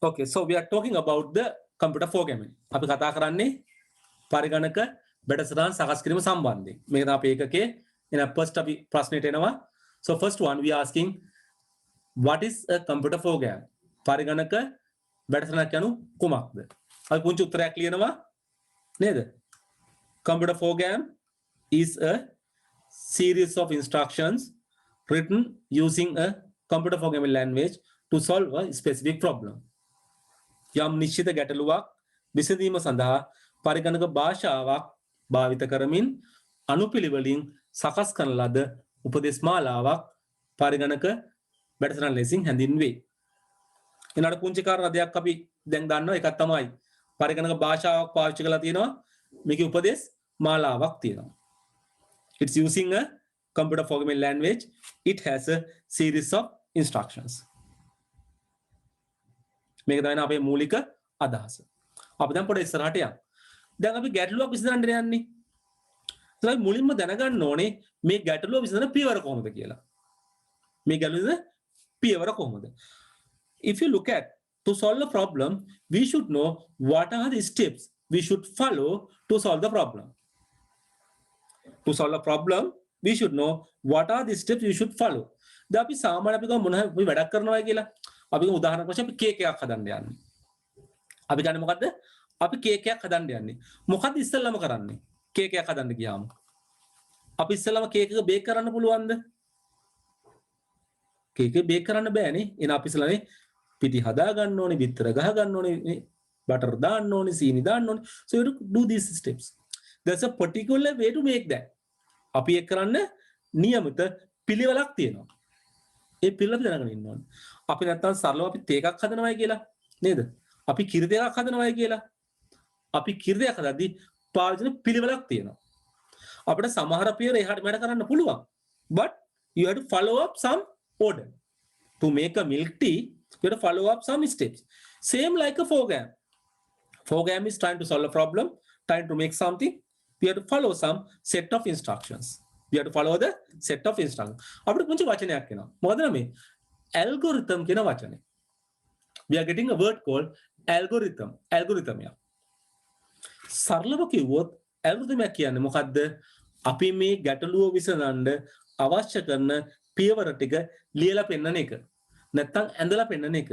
Okay, so we are talking about the computer programming. අපි කතා කරන්නේ පරිගණක බෙදසටහන් සකස් කිරීම සම්බන්ධයෙන්. මේක තමයි අපේ එකකේ එන first අපි ප්‍රශ්නෙට එනවා. So first one we are asking what is a computer program? පරිගණක බෙදසටහනක් යනු කුමක්ද? අපි පුංචි උත්තරයක් ලියනවා නේද? Computer program is a series of instructions written using a computer programming language to solve a specific problem. යම් නිශ්චිත ගැටලුවක් විසඳීම සඳහා පරිගණක භාෂාවක් භාවිත කරමින් අනුපිළිවෙලින් සකස් කරන ලද උපදේශ මාලාවක් පරිගණක බෙදසටහන් ලෙසින් හැඳින්වේ. ඊළඟ පුංචි කාරණාවක් අපි දැන් දන්නවා එකක් තමයි පරිගණක භාෂාවක් පාවිච්චි කරලා තියෙනවා මේකේ උපදේශ මාලාවක් තියෙනවා. It's using a computer programming language. It has a series of instructions. මේක තමයි අපේ මූලික අදහස. අපි දැන් පොඩ්ඩක් ඉස්සරහට යමු. දැන් අපි ගැටලුවක් විසඳන්න යන්නේ. ඒත් මුලින්ම දැනගන්න ඕනේ මේ ගැටලුව විසඳන පියවර කොහොමද කියලා. මේ ගැටලුවේ පියවර කොහොමද? If you look at to solve the problem, we should know what are the steps we should follow to solve the problem. To solve the problem, we should know what are the steps we should follow. දැන් අපි සාමාන්‍ය අපි ගමු මොන හරි වැඩක් කරනවා කියලා. අපි උදාහරණයක් වශයෙන් අපි කේක් එකක් හදන්න යන්නේ. අපි ගන්නේ මොකද්ද? අපි කේක් එකක් හදන්න යන්නේ. මොකද්ද ඉස්සෙල්ලාම කරන්නේ? කේක් එකක් හදන්න ගියාම. අපි ඉස්සෙල්ලාම කේක් එක බේක් කරන්න පුළුවන්ද? කේක් එක බේක් කරන්න බෑනේ. එහෙනම් අපි ඉස්සෙල්ලානේ පිටි හදා ගන්න ඕනේ, බිත්තර ගහ ගන්න ඕනේ, බටර් දාන්න ඕනේ, සීනි දාන්න ඕනේ. So you have to do these steps. There's a particular way to make that. අපි ඒක කරන්න නියමිත පිළිවෙලක් තියෙනවා. ඒ පිළිවෙල දැනගෙන ඉන්න ඕනේ. අපි නැත්තම් සරලව අපි තේ එකක් හදනවායි කියලා නේද? අපි කිරි දෙකක් හදනවායි කියලා. අපි කිරි දෙකක් හදද්දී පාවිච්චි පිළිවෙලක් තියෙනවා. අපිට සමහර පියවර එහාට මෙහාට කරන්න පුළුවන්. But you have to follow up some order. To make a milk tea, you have to follow up some steps. Same like a program. Program is trying to solve a problem, trying to make something. We have to follow some set of instructions. We have to follow the set of instructions. අපිට පුංචි වචනයක් එනවා. මොකද මේ algorithm කියන වචනේ. We are getting a word called algorithm. Algorithm එක. සරලව කිව්වොත් algorithm එක කියන්නේ මොකද්ද? අපි මේ ගැටලුව විසඳන්න අවශ්‍ය කරන පියවර ටික ලියලා පෙන්නන එක. නැත්තම් ඇඳලා පෙන්නන එක.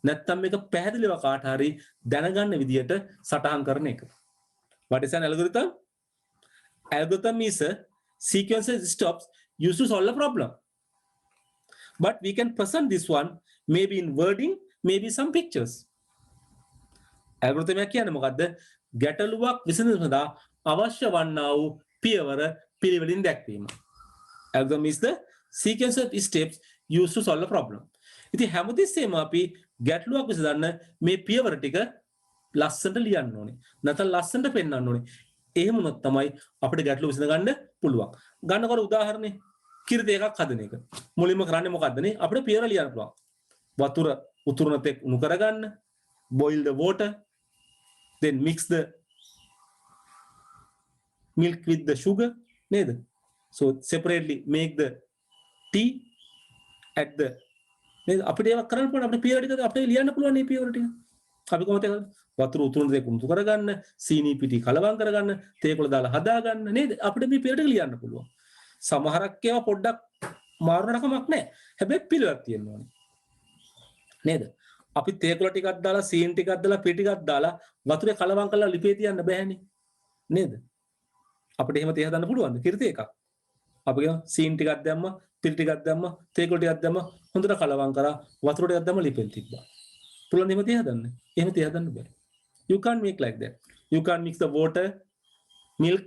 නැත්තම් මේක පැහැදිලිව කාට හරි දැනගන්න විදියට සටහන් කරන එක. What is an algorithm? Algorithm is a sequence of steps used to solve a problem. But we can present this one maybe in wording, maybe some pictures. Algorithm එක කියන්නේ මොකද්ද? ගැටලුවක් විසඳන සඳහා අවශ්‍ය වන්නා වූ පියවර පිළිවෙලින් දැක්වීම. Algorithm is the sequence of steps used to solve a problem. ඉතින් හැමතිස්සෙම අපි ගැටලුවක් විසඳන්න මේ පියවර ටික ලස්සනට ලියන්න ඕනේ. නැත්නම් ලස්සනට පෙන්වන්න ඕනේ. එහෙම වුණොත් තමයි අපිට ගැටලුව විසඳ ගන්න පුළුවන්. ගන්නකොට උදාහරණේ කිරි දෙකක් හදන එක. මුලින්ම කරන්නේ මොකද්ද නේ? අපිට පියවර ලියන්න පුළුවන්. වතුර උතුරන තෙක් උණු කරගන්න. Boil the water. Then mix the milk with the sugar. නේද? So separately make the tea at the නේද? අපිට ඒක කරන්න පුළුවන්. අපිට පියවර ටික අපිට ලියන්න පුළුවන් මේ පියවර ටික. අපි කොහොමද වතුර උතුරන දෙක උණු කරගන්න, සීනි පිටි කලවම් කරගන්න, තේ කොළ දාලා හදාගන්න නේද? අපිට මේ පියවර ටික ලියන්න පුළුවන්. සමහරක් ඒවා පොඩ්ඩක් මාරුනට කමක් නැහැ. හැබැයි පිළිවෙලක් තියෙන්න ඕනේ. නේද? අපි තේ කොළ ටිකක් දාලා, සීනි ටිකක් දාලා, පිටි ටිකක් දාලා වතුරේ කලවම් කරලා ලිපේ තියන්න බෑනේ. නේද? අපිට එහෙම තේ හදන්න පුළුවන්ද? කිරි තේ එකක්. අපි කියමු සීනි ටිකක් දැම්ම, පිටි ටිකක් දැම්ම, තේ කොළ ටිකක් දැම්ම, හොඳට කලවම් කරා, වතුර ටිකක් දැම්ම ලිපෙන් තිබ්බා. පුළුවන් එහෙම තේ හදන්න. එහෙම තේ හදන්න බෑ. You can't make like that. You can't mix the water, milk,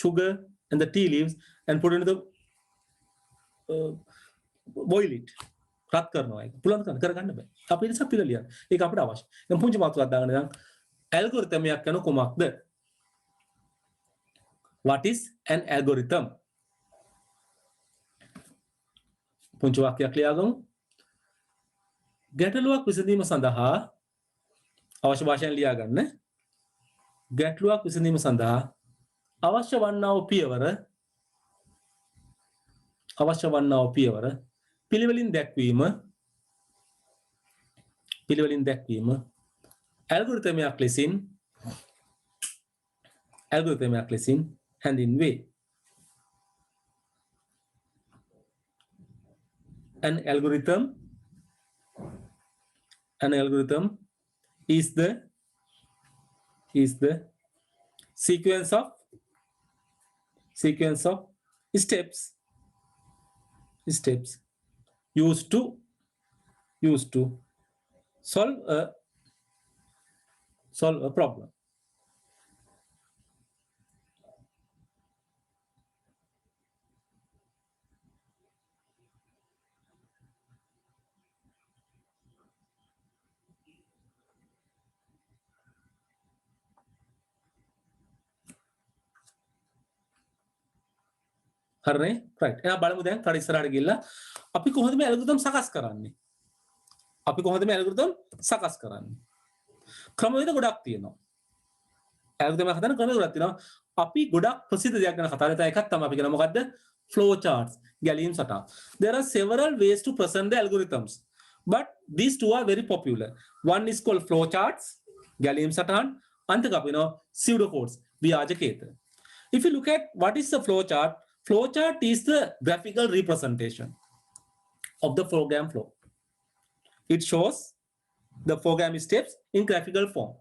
sugar and the tea leaves and put into the boil it. රත් කරනවා ඒක. පුළුවන් කරගන්න බෑ. අපි ඉතින් සපිල ලියන්න. ඒක අපිට අවශ්‍යයි. දැන් පුංචි මාතෘකාවක් දාගන්න දැන් algorithm එකක් යන කොමක්ද? What is an algorithm? පුංචි වාක්‍යයක් ලියාගමු. ගැටලුවක් විසඳීම සඳහා අවශ්‍ය භාෂාවෙන් ලියා ගන්න. ගැටලුවක් විසඳීම සඳහා අවශ්‍ය වන්නා වූ පියවර පිළිවෙලින් දැක්වීම පිළිවෙලින් දැක්වීම ඇල්ගොරිතමයක් ලෙසින් හැඳින්වේ. An algorithm is the sequence of steps used to solve a problem. හරිනේ රයිට් එහෙනම් බලමු දැන් තව ඉස්සරහට ගිහිල්ලා අපි කොහොමද මේ ඇල්ගොරිතම් සකස් කරන්නේ ක්‍රමවේද ගොඩක් තියෙනවා ඇල්ගොරිතම් හදන ක්‍රමවේද ගොඩක් තියෙනවා අපි ගොඩක් ප්‍රසිද්ධ දෙයක් ගැන කතා කරලා එකක් තමයි අපි කියන මොකද්ද flow charts ගැලීම් සටහන් there are several ways to present the algorithms but these two are very popular one is called flow charts ගැලීම් සටහන් අන්තික අපි know pseudocodes ව්‍යාජකේත if you look at what is the flow chart is the graphical representation of the program flow. It shows the program steps in graphical form.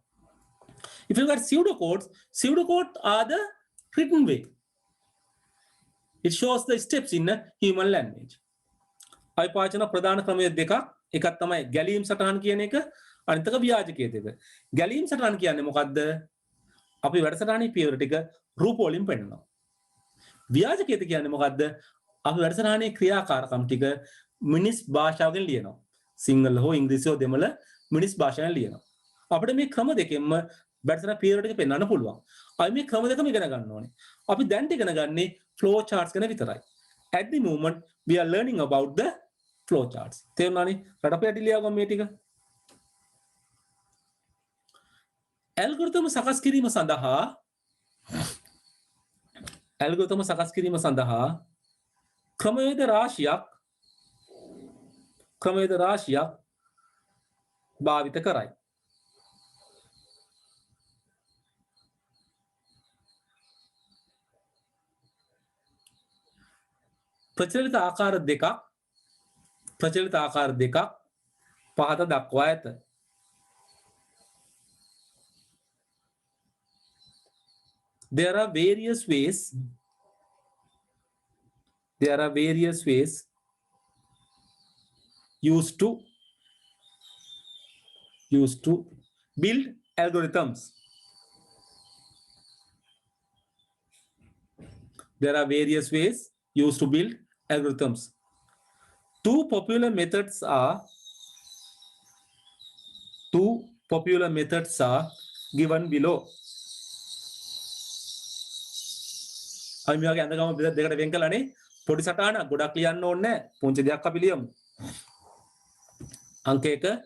If you look at pseudocodes are the written way. It shows the steps in a human language. අපි පාචන ප්‍රධාන ක්‍රමයේ දෙකක් එකක් තමයි ගැලීම් සටහන් කියන එක අනිත් එක ව්‍යාජකයේ දෙක. ගැලීම් සටහන් කියන්නේ මොකද්ද? අපි වැඩසටහනේ පියවර ටික රූප වලින් පෙන්නනවා. ව්‍යාජකේත කියන්නේ මොකද්ද? අපි වැඩසටහනේ ක්‍රියාකාරකම් ටික මිනිස් භාෂාවකින් ලියනවා. සිංහල හෝ ඉංග්‍රීසි හෝ දෙමළ මිනිස් භාෂාවෙන් ලියනවා. අපිට මේ ක්‍රම දෙකෙන්ම වැඩසටහන පියවර ටික පෙන්වන්න පුළුවන්. අපි මේ ක්‍රම දෙකම ඉගෙන ගන්න ඕනේ. අපි දැන් ඉගෙන ගන්නේ flow charts ගැන විතරයි. At the moment we are learning about the flow charts. තේරුණානේ? රටපේ යටි ලියාගමු මේ ටික. ඇල්ගොරිතම් සකස් කිරීම සඳහා ක්‍රමවේද රාශියක් භාවිත කරයි. ප්‍රචලිත ආකාර දෙකක් පහත දක්වා ඇත. There are various ways used to build algorithms. There are various ways used to build algorithms. Two popular methods are given below. අපි මේ වගේ අඳගම දෙකට වෙන් කළානේ පොඩි සටහන ගොඩක් ලියන්න ඕනේ නැහැ පුංචි දෙයක් අපි ලියමු අංක 1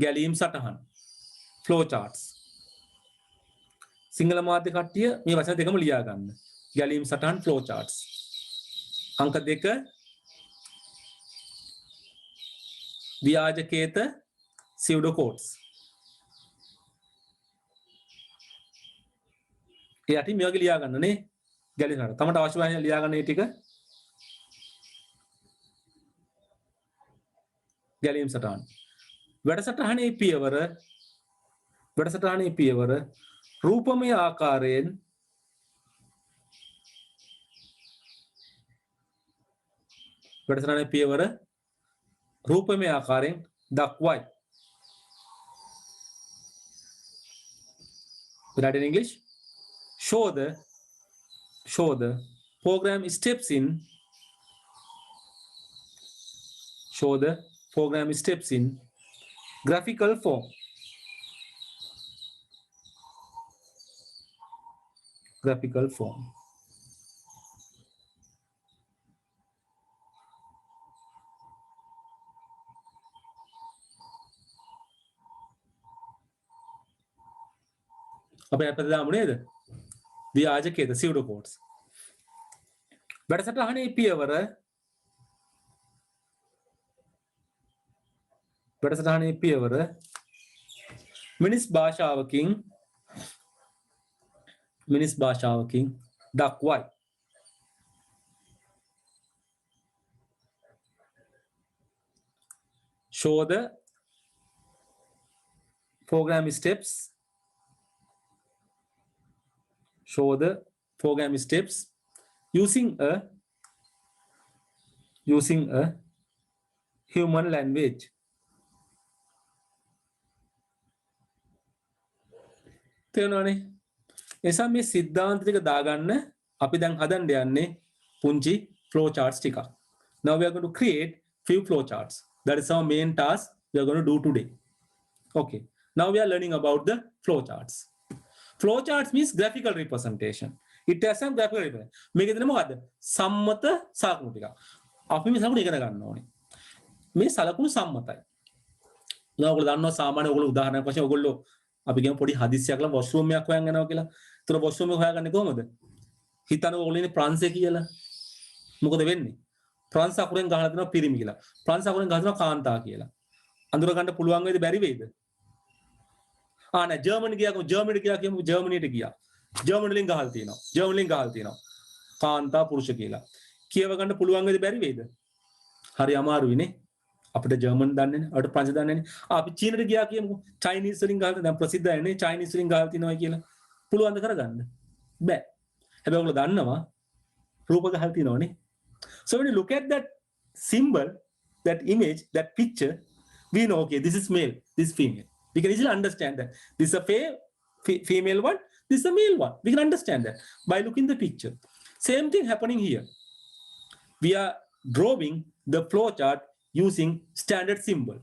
ගැලීම් සටහන් flow charts සිංහල මාධ්‍ය කට්ටිය මේ වචන දෙකම ලියා ගන්න ගැලීම් සටහන් flow charts අංක 2 ව්‍යාජකේත pseudocodes ඒ යටි මේ වගේ ලියා ගන්න නේ ගැලීම් තමයි අවශ්‍ය වෙන ලියා ගන්න මේ ටික ගැලීම් සටහන් වැඩසටහනේ පියවර රූපමය ආකාරයෙන් දක්වයි. Without in English, show the program steps in graphical form. අපි අපිට දාමු නේද? ව්‍යාජකේත pseudocodes. වැඩසටහනේ පියවර මිනිස් භාෂාවකින් දක්වයි. show the program steps. Show the program steps using a human language. තේරුණානේ? එසා මේ සිද්ධාන්ත ටික දාගන්න අපි දැන් හදන්න යන්නේ පුංචි flow charts ටිකක්. Now we are going to create few flow charts. That is our main task we are going to do today. Okay. Now we are learning about the flow charts. Flow charts means graphical representation. It has some graphical representation. මේකේ තියෙන මොකද්ද? සම්මත සලකුණු ටික. අපි මේ සලකුණු ඉගෙන ගන්න ඕනේ. මේ සලකුණු සම්මතයි. ඔයගොල්ලෝ දන්නවා සාමාන්‍ය ඔයගොල්ලෝ උදාහරණයක් වශයෙන් ඔයගොල්ලෝ අපි කියමු පොඩි හදිස්සියක් ලා වොෂ්රූම් එකක් හොයන් යනවා කියලා. ඒතර වොෂ්රූම් එක හොයාගන්නේ කොහමද? හිතන්න ඔයගොල්ලෝ ඉන්නේ ප්‍රංශේ කියලා. මොකද වෙන්නේ? ප්‍රංශ අකුරෙන් ගහලා දෙනවා පිරිමි කියලා. ප්‍රංශ අකුරෙන් ගහලා දෙනවා කාන්තා කියලා. අඳුර ගන්න පුළුවන් වේද බැරි වේද? නෑ ජර්මනි ගියා කියමු ජර්මනියට ගියා. ජර්මනි වලින් ගහලා තියෙනවා. කාන්තා පුරුෂ කියලා. කියව ගන්න පුළුවන් වේද බැරි වේද? හරි අමාරුයිනේ. අපිට ජර්මන් දන්නේ නැහැ. අපිට ප්‍රංශ දන්නේ නැහැ. අපි චීනට ගියා කියමුකෝ. චයිනීස් වලින් ගහලා දැන් ප්‍රසිද්ධයිනේ චයිනීස් වලින් ගහලා තිනවා කියලා. පුළුවන්ද කරගන්න? බෑ. හැබැයි ඔයගොල්ලෝ දන්නවා රූප ගහලා තිනවනේ. So when you look at that symbol, that image, that picture, we know, okay, this is male, this is female. We can easily understand that. This is a female one, this is a male one. We can understand that by looking the picture. Same thing happening here. We are drawing the flow chart using standard symbol.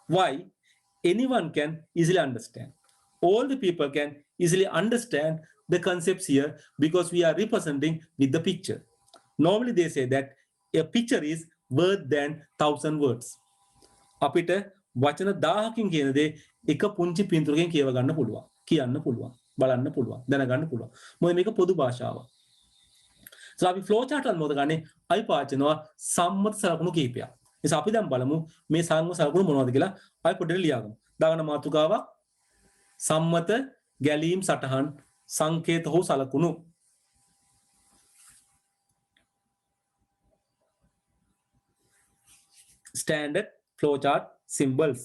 Why? Anyone can easily understand. All the people can easily understand the concepts here because we are representing with the picture. Normally they say that a picture is worth than 1,000 words. අපිට වචන 1000කින් කියන දේ එක පුංචි පින්තූරකින් කියව ගන්න පුළුවන්. කියන්න පුළුවන්. බලන්න පුළුවන්. දැනගන්න පුළුවන්. මොකද මේක පොදු භාෂාවක්. So අපි flow chart වල මොකද ගන්නේ? අපි පාවිච්චි කරනවා සම්මත සලකුණු කීපයක්. එනිසා අපි දැන් බලමු මේ සම්මත සලකුණු මොනවද කියලා. අපි පොඩ්ඩක් ලියාගමු. දාගන්න මාතෘකාවක් සම්මත ගැලීම් සටහන් සංකේත හෝ සලකුණු. Standard flowchart symbols.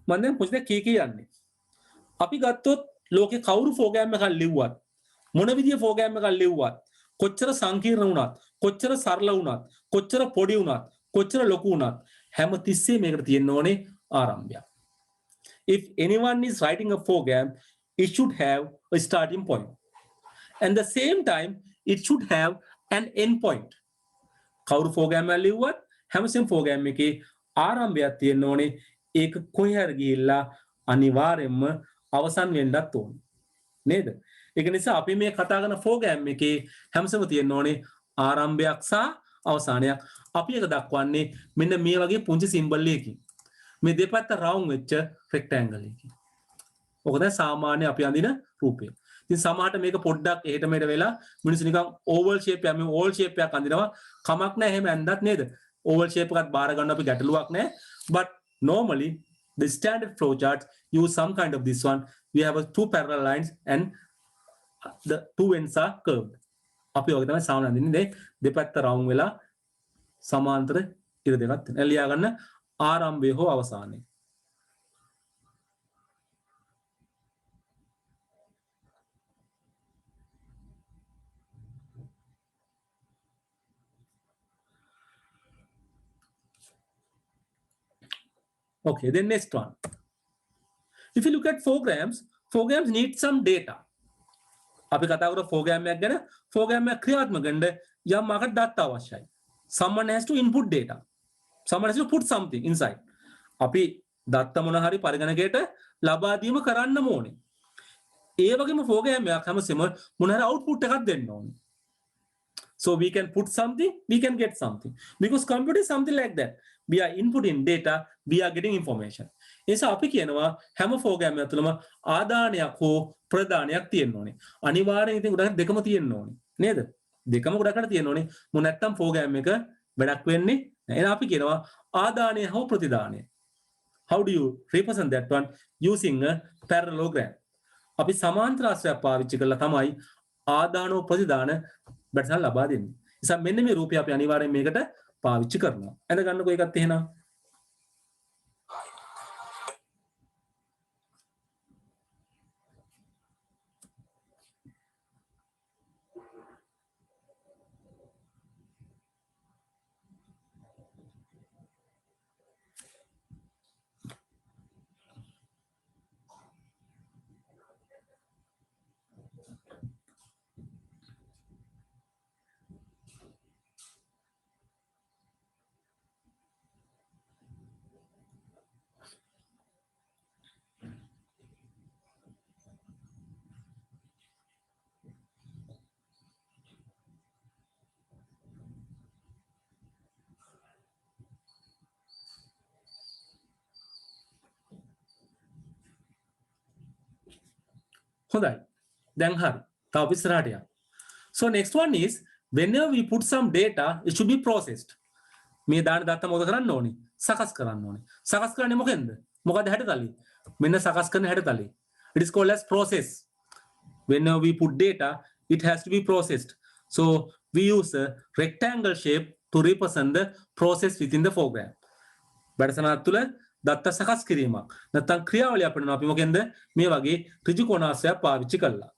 මම දැන් පොඩ්ඩක් කියන්නේ. අපි ගත්තොත් ලෝකේ කවුරු ප්‍රෝග්‍රෑම් එකක් ලිව්වත් මොන විදිය ප්‍රෝග්‍රෑම් එකක් ලිව්වත් කොච්චර සංකීර්ණ වුණත් කොච්චර සරල වුණත් කොච්චර පොඩි වුණත් කොච්චර ලොකු වුණත් හැම තිස්සේ මේකට තියෙන්න ඕනේ ආරම්භයක්. If anyone is writing a program, it should have a starting point. And the same time, it should have an end point. කවුරු program එක ලිව්වත් හැමසෙම program එකේ ආරම්භයක් තියෙන්න ඕනේ. ඒක කොහේ හරි ගිහිල්ලා අනිවාර්යයෙන්ම අවසන් වෙන්නත් ඕනේ. නේද? ඒක නිසා අපි මේ කතා කරන program එකේ හැමසෙම තියෙන්න ඕනේ ආරම්භයක් සහ අවසානයක්. අපි ඒක දක්වන්නේ මෙන්න මේ වගේ පුංචි symbol එකකින්. මේ දෙපැත්ත round වෙච්ච rectangle එකකින්. ඔක දැන් සාමාන්‍ය අපි අඳින රූපය. ඉතින් සමහරට මේක පොඩ්ඩක් එහෙට මෙහෙට වෙලා මිනිස්සු නිකන් oval shape එකක් මේ oval shape එකක් අඳිනවා. කමක් නැහැ එහෙම ඇඳත් නේද? oval shape එකත් බාර ගන්න අපි ගැටලුවක් නැහැ. But normally the standard flow charts use some kind of this one. We have a two parallel lines and the two ends are curved. අපි ඔක තමයි සාමාන්‍ය අඳින්නේ. දෙපැත්ත round වෙලා සමාන්තර ඉර දෙකක් තියෙනවා. එළියා ගන්න ආරම්භය හෝ අවසානය. Okay, then next one. If you look at programs need some data. අපි කතා කරලා program එකක් ගැන program එක ක්‍රියාත්මක කරන්න යම් මාකට data අවශ්‍යයි. Someone has to input data. Someone has to put something inside. අපි දත්ත මොන හරි පරිගණකයට ලබා දීම කරන්න ඕනේ. ඒ වගේම program එකක් හැමසෙම මොන හරි output එකක් දෙන්න ඕනේ. So we can put something, we can get something. Because computer is something like that. We are inputting data, we are getting information. එනිසා අපි කියනවා හැම program එකක් තුළම ආදානයක් හෝ ප්‍රදානයක් තියෙන්න ඕනේ. අනිවාර්යෙන් ඉතින් උදාහරණ දෙකම තියෙන්න ඕනේ. නේද? දෙකම ගොඩකට තියෙනෝනේ මො නැත්තම් ප්‍රෝග්‍රෑම් එක වැඩක් වෙන්නේ නැහැ. එහෙනම් අපි කියනවා ආදානය හෝ ප්‍රතිදානය. How do you represent that one using a parallelogram? අපි සමාන්තර ආශ්‍රයයක් පාවිච්චි කරලා තමයි ආදානෝ ප්‍රතිදාන බැටසන් ලබා දෙන්නේ. නිසා මෙන්න මේ රූපය අපි අනිවාර්යෙන් මේකට පාවිච්චි කරනවා. එඳ ගන්නකෝ ඒකත් එහෙනම්. හොඳයි. දැන් හරි. තව ඉස්සරහට යන්න. So next one is whenever we put some data it should be processed. මේ දාන දත්ත මොකද කරන්න ඕනේ? සකස් කරන්න ඕනේ. සකස් කරන්නේ මොකෙන්ද? මොකද හැඩතලෙ? මෙන්න සකස් කරන හැඩතලෙ. It is called as process. Whenever we put data it has to be processed. So we use a rectangle shape to represent the process within the program. වැඩසටහන තුළ දත්ත සකස් කිරීමක් නැත්නම් ක්‍රියාවලිය අපිට අපි මොකෙන්ද මේ වගේ ඍජු කොනාසයක් පාවිච්චි කළා.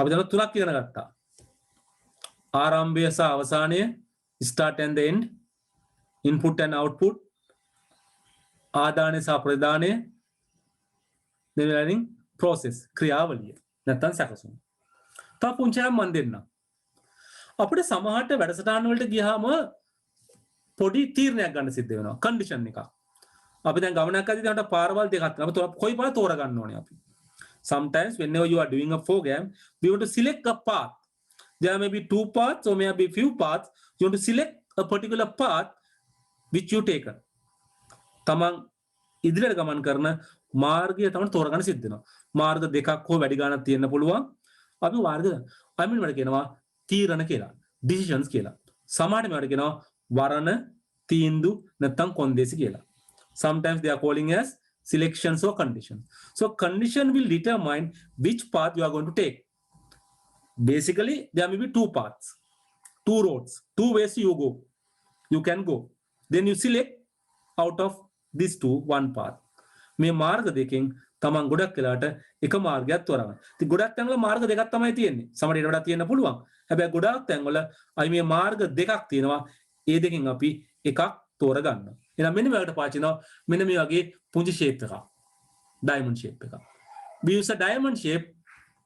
අපි දැන් තුනක් ඉගෙන ගත්තා. ආරම්භය සහ අවසානය, start and the end, input and output, ආදානය සහ ප්‍රදානය, then learning process ක්‍රියාවලිය නැත්තම් සැකසුම. තව පුංචියක් මන් දෙන්නම්. අපිට සමහරට වැඩසටහන් වලට ගියාම පොඩි තීරණයක් ගන්න සිද්ධ වෙනවා. කන්ඩිෂන් එකක්. අපි දැන් ගමනක් යද්දී දැන් අපිට පාරවල් දෙකක් තියෙනවා. අපි කොයි පාර තෝරගන්න ඕනේ අපි. Sometimes whenever you are doing a program, we want to select a path. There may be two paths or may be few paths. You want to select a particular path which you take. තමන් ඉදිරියට ගමන් කරන මාර්ගය තමයි තෝරගන්න සිද්ධ වෙනවා. මාර්ග දෙකක් හෝ වැඩි ගණනක් තියෙන්න පුළුවන්. අපි මාර්ග වලට කියනවා තීරණ කියලා. decisions කියලා. සමහරට මේවට කියනවා වරණ, තීන්දුව නැත්නම් කොන්දේසි කියලා. Sometimes they are calling as selections or conditions. So condition will determine which path you are going to take. Basically, there may be two paths, two roads, two ways you can go. Then you select out of these two one path. මේ මාර්ග දෙකෙන් තමන් ගොඩක් වෙලාට එක මාර්ගයක් තෝරගන්න. ඉතින් ගොඩක් තැන්වල මාර්ග දෙකක් තමයි තියෙන්නේ. සමහර ඊට වඩා තියෙන්න පුළුවන්. හැබැයි ගොඩක් තැන්වල අයි මේ මාර්ග දෙකක් තියෙනවා. ඒ දෙකෙන් අපි එකක් තෝරගන්නවා. එහෙනම් මෙන්න මේකට පාවිච්චි කරනවා මෙන්න මේ වගේ පුංචි shape එකක්. diamond shape එකක්. We use a diamond shape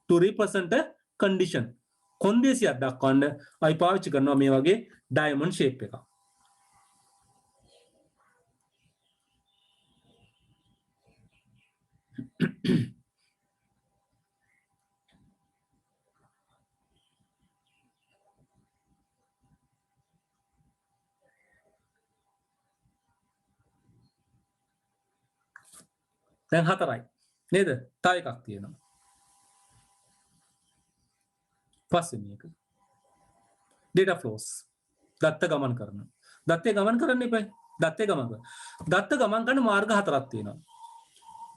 to represent a condition. කොන්දේසියක් දක්වන්න අපි පාවිච්චි කරනවා මේ වගේ diamond shape එකක්. දැන් හතරයි නේද? තව එකක් තියෙනවා. පස්වෙනි එක. data flows. දත්ත ගමන් කරන. දත්තේ ගමන් කරන්න එපා. දත්තේ ගමන් කරන. දත්ත ගමන් කරන මාර්ග හතරක් තියෙනවා.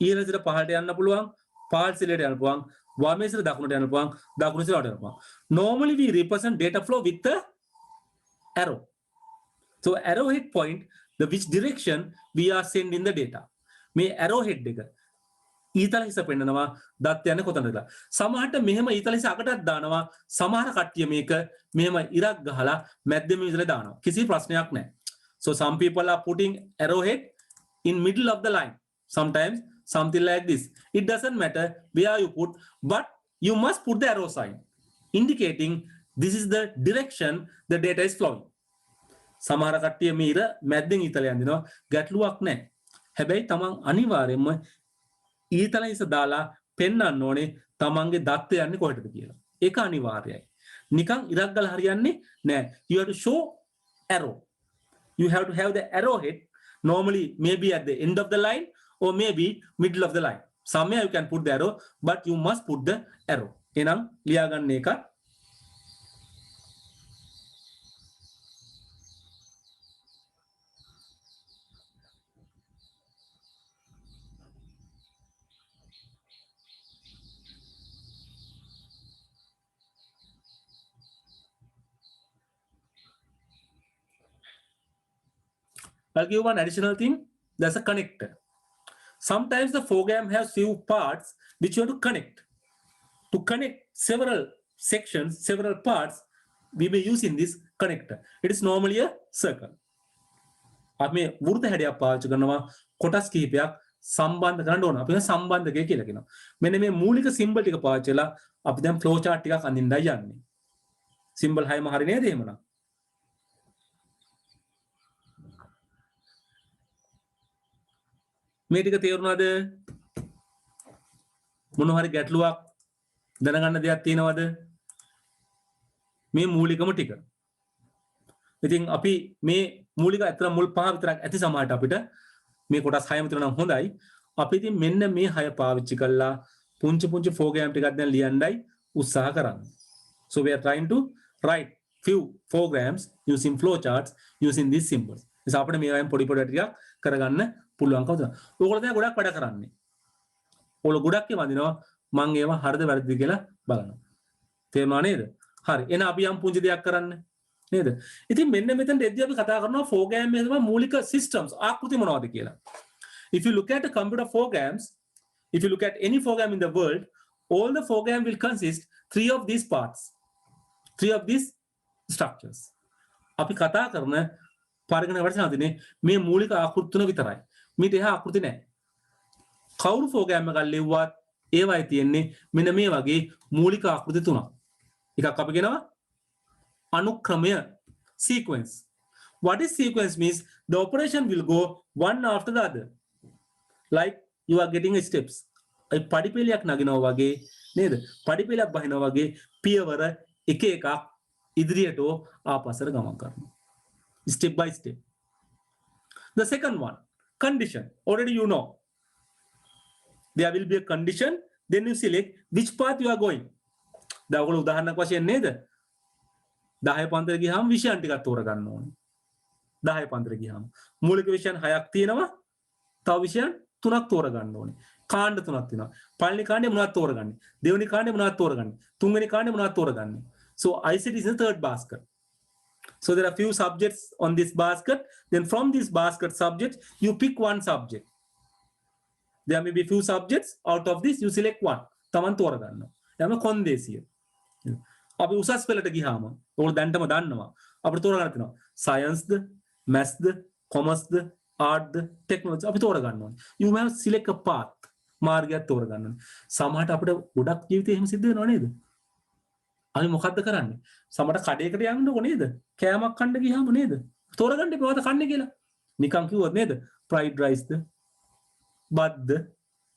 ඉහළ සිට පහළට යන්න පුළුවන්, පහළ සිටට යන්න පුළුවන්, වමේ සිට දකුණට යන්න පුළුවන්, දකුණු සිට වලට යන්න පුළුවන්. Normally we represent data flow with the arrow. So arrowhead point the which direction we are sending the data. මේ arrowhead එක ඊතල හිස පෙන්නනවා දත් යන්නේ කොතනද කියලා. සමහරට මෙහෙම ඊතල හිස අකටත් දානවා. සමහර කට්ටිය මේක මෙහෙම ඉරක් ගහලා මැද්දෙම විතර දානවා. කිසි ප්‍රශ්නයක් නැහැ. So some people are putting arrowhead in middle of the line. Sometimes something like this. It doesn't matter where you put, but you must put the arrow sign indicating this is the direction the data is flowing. සමහර කට්ටිය මේ ඉර මැද්දෙන් ඊතල යන්දිනවා. ගැටලුවක් නැහැ. හැබැයි තමන් අනිවාර්යයෙන්ම ඊතල ඉස දාලා පෙන්වන්න ඕනේ තමන්ගේ දත්ත යන්නේ කොහෙටද කියලා. ඒක අනිවාර්යයි. නිකන් ඉරක් ගල හරියන්නේ නෑ. You have to show arrow. You have to have the arrowhead normally maybe at the end of the line or maybe middle of the line. Somewhere you can put the arrow but you must put the arrow. එහෙනම් ලියා ගන්න එක. I'll give one additional thing. There's a connector. Sometimes the program has few parts which you have to connect. To connect several sections, several parts, we may use in this connector. It is normally a circle. අපි වෘත හැඩයක් පාවිච්චි කරනවා කොටස් කිහිපයක් සම්බන්ධ කරන්න ඕන. අපි සම්බන්ධකය කියලා කියනවා. මෙන්න මේ මූලික සිම්බල් ටික පාවිච්චි කරලා අපි දැන් ෆ්ලෝ chart ටිකක් අඳින්නයි යන්නේ. සිම්බල් 6ම හරි නේද එහෙමනම්? මේ ටික තේරුණාද? මොන හරි ගැටලුවක් දැනගන්න දෙයක් තියෙනවද? මේ මූලිකම ටික. ඉතින් අපි මේ මූලික අතර මුල් පහ විතරක් ඇති සමාහට අපිට මේ කොටස් 6ම විතර නම් හොඳයි. අපි ඉතින් මෙන්න මේ 6 පාවිච්චි කරලා පුංචි පුංචි ප්‍රෝග්‍රෑම් ටිකක් දැන් ලියන්නයි උත්සාහ කරන්නේ. So we are trying to write few programs using flowcharts using these symbols. ඉතින් අපිට මේවායින් පොඩි පොඩි ටිකක් කරගන්න පුළුවන්කම තියෙනවා. ඕගොල්ලෝ දැන් ගොඩක් වැඩ කරන්නේ. ඕගොල්ලෝ ගොඩක් ඒවා වඳිනවා මම ඒවා හරිද වැරදිද කියලා බලනවා. තේරුණා නේද? හරි. එහෙනම් අපි යම් පුංචි දෙයක් කරන්න. නේද? ඉතින් මෙන්න මෙතන දෙද්දී අපි කතා කරනවා ප්‍රෝග්‍රෑම් එකේ තමයි මූලික සිස්ටම්ස් ආකෘති මොනවද කියලා. If you look at the computer programs, if you look at any program in the world, all the program will consist three of these parts, three of these structures. අපි කතා කරන පරිගණක වැඩසටහන තියෙන්නේ මේ මූලික ආකෘති තුන විතරයි. මේට එහා ආකෘති නැහැ. කවුරු ප්‍රෝග්‍රෑම් එකක් ලිව්වත් ඒවයි තියෙන්නේ මෙන්න මේ වගේ මූලික ආකෘති තුනක්. එකක් අපි කියනවා අනුක්‍රමය, sequence. What is sequence means the operation will go one after the other. Like you are getting steps. ඒ පඩිපෙළයක් නගිනවා වගේ නේද? පඩිපෙළයක් බහිනවා වගේ පියවර එක එකක් ඉදිරියට ආපස්සට ගමන් කරනවා. Step by step. The second one, condition. Already you know. There will be a condition, then you select which path you are going. දැන් ඔයගොල්ලෝ උදාහරණයක් වශයෙන් නේද? 10 පන්තර ගියාම විෂයන් ටිකක් තෝරගන්න ඕනේ. 10 පන්තර ගියාම මූලික විෂයන් 6ක් තියෙනවා. තව විෂයන් 3ක් තෝරගන්න ඕනේ. කාණ්ඩ 3ක් තියෙනවා. පළවෙනි කාණ්ඩේ මොනවද තෝරගන්නේ? දෙවෙනි කාණ්ඩේ මොනවද තෝරගන්නේ? තුන්වෙනි කාණ්ඩේ මොනවද තෝරගන්නේ? So ICT is the third basket. So there are few subjects on this basket. Then from this basket subject, you pick one subject. There may be few subjects. Out of this, you select one. තමන් තෝරගන්නවා. යම කොන්දේසිය. අපි උසස් පෙළට ගියාම ඕගොල්ලෝ දැන්ටම දන්නවා. අපිට තෝරගන්න තියෙනවා. සයන්ස්ද, මැත්ස්ද, කොමර්ස්ද, ආර්ට්ද, ටෙක්නොලොජි අපි තෝරගන්න ඕනේ. You have select a path. මාර්ගයක් තෝරගන්න ඕනේ. සමහරට අපිට ගොඩක් ජීවිතේ එහෙම සිද්ධ වෙනව නේද? අපි මොකද්ද කරන්නේ? සමහරට කඩේකට යන්නකො නේද? කෑමක් කන්න ගියාම නේද? තෝරගන්න එපා මොකද කන්නේ කියලා. නිකන් කිව්වොත් නේද? fried riceද, බත්ද,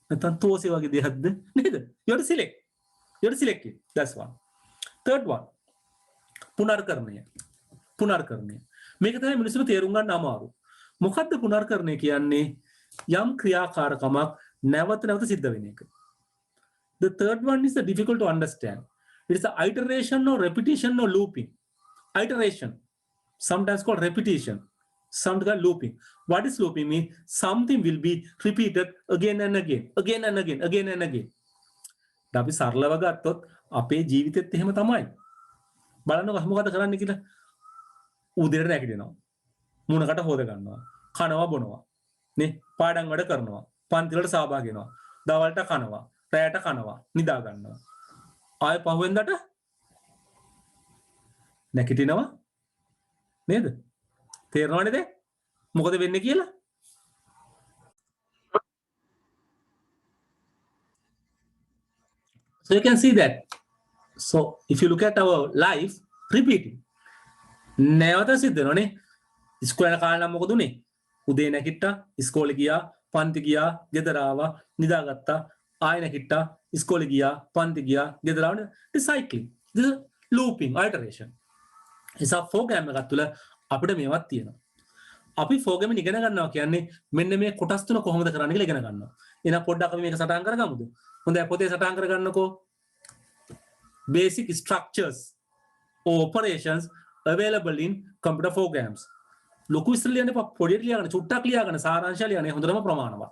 නැත්නම් තෝසේ වගේ දෙයක්ද නේද? You have to select. You have to select it. That's one. Third one, පුනර්කරණය. පුනර්කරණය. මේක තමයි මිනිස්සුන්ට තේරුම් ගන්න අමාරු. මොකද්ද පුනර්කරණය කියන්නේ? යම් ක්‍රියාකාරකමක් නැවත නැවත සිද්ධ වෙන එක. The third one is difficult to understand. It is the iteration or repetition or looping. Iteration, sometimes called repetition, sometimes called looping. What is looping mean? Something will be repeated again and again, again and again, again and again. අපි සරලව ගත්තොත් අපේ ජීවිතෙත් එහෙම තමයි. බලන්නකො මොකද කරන්න කියලා. උදේට නැගිටිනවා. මුණකට හොද ගන්නවා. කනවා බොනවා. නේ පාඩම් වැඩ කරනවා. පන්ති වලට සහභාගී වෙනවා. දවල්ට කනවා. රැයට කනවා. නිදා ගන්නවා. ආයෙ පහුවෙන්දට නැගිටිනවා. නේද? තේරෙනවද? මොකද වෙන්නේ කියලා? So you can see that. So if you look at our life, repeating. නැවත සිද්ධ වෙනවනේ. ඉස්කෝලේ කාලේ නම් මොකද උනේ? උදේ නැගිට්ටා, ඉස්කෝලේ ගියා, පන්ති ගියා ගෙදර ආවා නිදාගත්තා ආයෙ නැගිට්ටා ඉස්කෝලේ ගියා පන්ති ගියා ගෙදර ආවනේ රිසයික්ලින් this is looping iteration නිසා ප්‍රෝග්‍රෑම් එකක් තුළ අපිට මේවත් තියෙනවා අපි ප්‍රෝග්‍රෑමින් ඉගෙන ගන්නවා කියන්නේ මෙන්න මේ කොටස් තුන කොහොමද කරන්න කියලා ඉගෙන ගන්නවා එහෙනම් පොඩ්ඩක් අපි මේක සටහන් කරගමුද හොඳයි පොතේ සටහන් කරගන්නකෝ basic structures or operations available in computer programs ලොකු ඉස්සෙල්ලා ලියන්න එපා පොඩියට ලියාගන්න චුට්ටක් ලියාගන්න සාරාංශය ලියන්නේ හොඳටම ප්‍රමාණවත්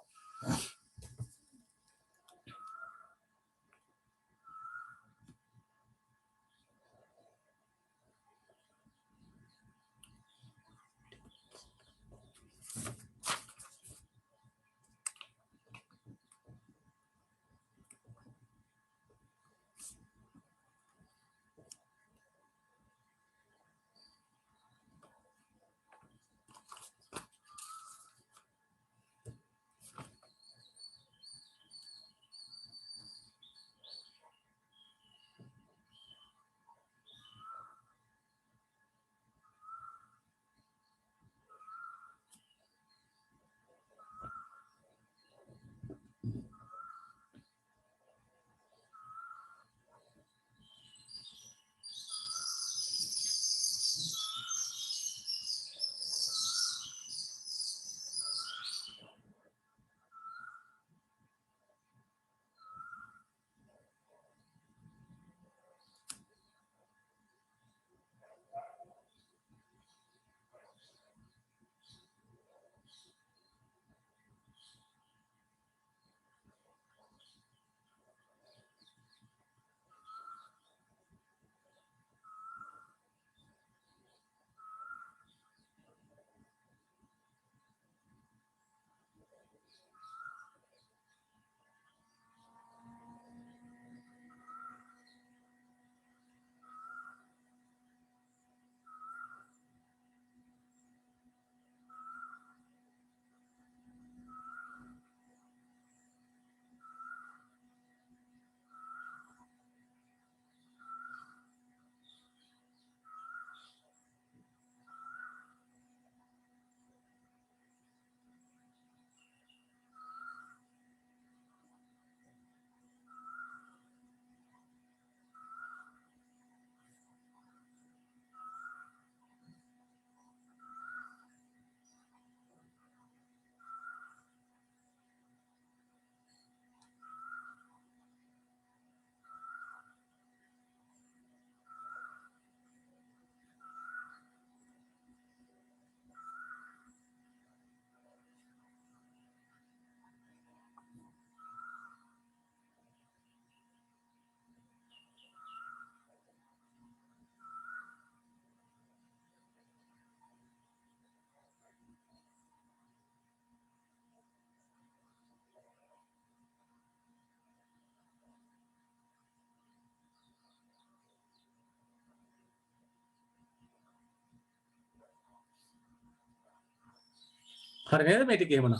හරි නේද මේ ටික එහෙමනම්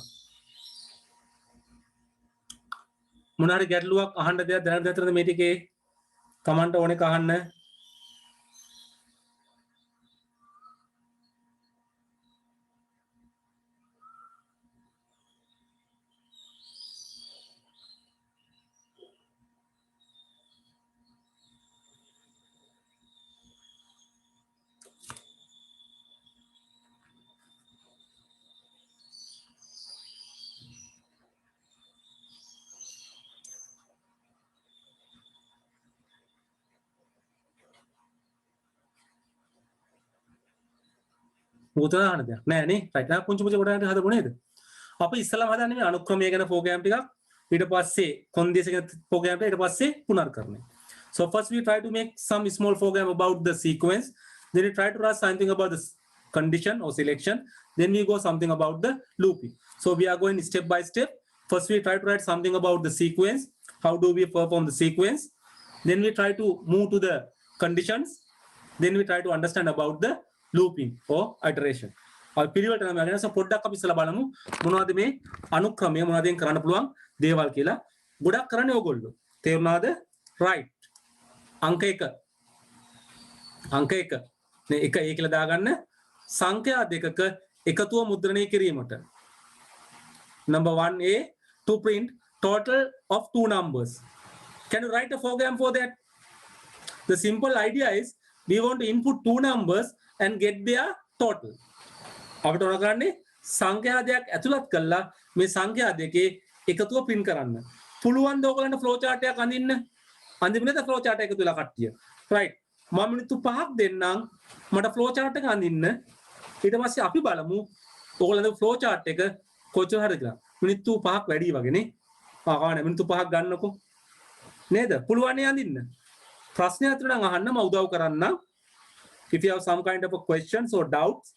මොන හරි ගැටලුවක් අහන්න දෙයක් දැනට දෙතරද මේ ටිකේ කමෙන්ට් ඕනේ කහන්න උදාහරණ දෙයක් නෑ නේ රයිට් නා පුංචි පුංචි කොටකට හදපු නේද අපි ඉස්සලම හදන්නේ මේ අනුක්‍රමය ගැන ප්‍රෝග්‍රෑම් ටිකක් ඊට පස්සේ කොන්දේශ ගැන ප්‍රෝග්‍රෑම් ටික ඊට පස්සේ පුනර්කරණය so first we try to make some small program about the sequence then we try to write something about the condition or selection then we go something about the looping so we are going step by step first we try to write something about the sequence how do we perform the sequence then we try to move to the conditions then we try to understand about the looping or iteration. අපි පිළිවෙලට නම් යනවා. so පොඩ්ඩක් අපි ඉස්සලා බලමු මොනවද මේ අනුක්‍රමය මොනවද කරන්න පුළුවන් දේවල් කියලා. ගොඩක් කරන්නේ ඕගොල්ලෝ. තේරුණාද? right. අංක 1. අංක 1. මේ 1 A කියලා දාගන්න සංඛ්‍යා දෙකක එකතුව මුද්‍රණය කිරීමට. number 1a to print total of two numbers. Can you write a program for that? The simple idea is we want to input two numbers and get their total. අපිට ඕන කරන්නේ සංඛ්‍යා දෙකක් ඇතුළත් කරලා මේ සංඛ්‍යා දෙකේ එකතුව print කරන්න. පුළුවන් ද ඔයගලන්ට flow chart එකක් අඳින්න? අඳින්න නැත්නම් flow chart එක තුල කට්ටිය. right. මම මිනිත්තු 5ක් දෙන්නම් මට flow chart එක අඳින්න. ඊට පස්සේ අපි බලමු ඔයගලන්ගේ flow chart එක කොච්චර හරිද කියලා. මිනිත්තු 5ක් වැඩි වගේ නේ. ආකානේ මිනිත්තු 5ක් ගන්නකො. නේද? පුළුවන් නේ අඳින්න. ප්‍රශ්නයක් අහන්න මම උදව් කරන්නම්. If you have some kind of a questions or doubts,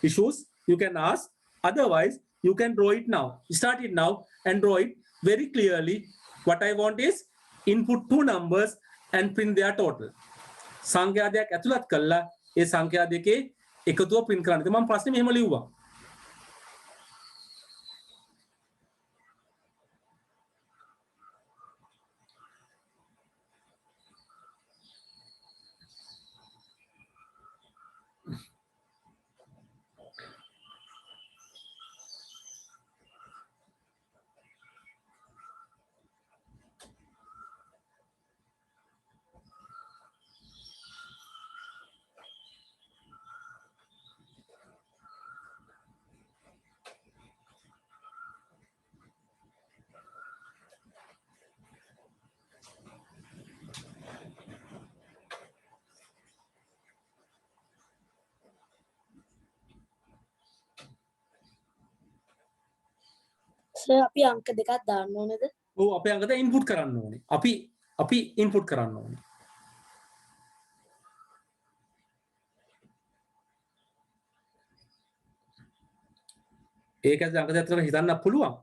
issues, you can ask. Otherwise, you can draw it now. Start it now and draw it very clearly. What I want is input two numbers and print their total. සංඛ්‍යා දෙකක් ඇතුළත් කළා ඒ සංඛ්‍යා දෙකේ එකතුව print කරන්න. මම ප්‍රශ්නේ මෙහෙම ලිව්වා. සර් අපි අංක දෙකක් දාන්න ඕනේද? ඔව් අපේ අංක දෙක ඉන්පුට් කරන්න ඕනේ. අපි ඉන්පුට් කරන්න ඕනේ. ඒක අංක දෙක අතර හිතන්න පුළුවන්.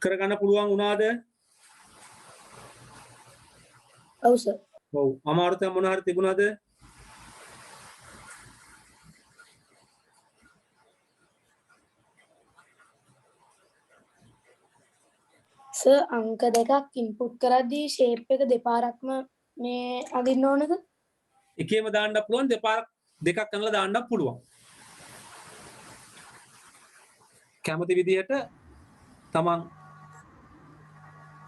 කරගන්න පුළුවන් වුණාද? ඔව් සර්. ඔව්. අමාරුතම මොන හරි තිබුණාද? සර් අංක දෙකක් ඉන්පුට් කරද්දී ෂේප් එක දෙපාරක්ම මේ අදින්න ඕනද? එකේම දාන්නත් පුළුවන් දෙපාරක් දෙකක් කරලා දාන්නත් පුළුවන්. කැමති විදිහට තමන්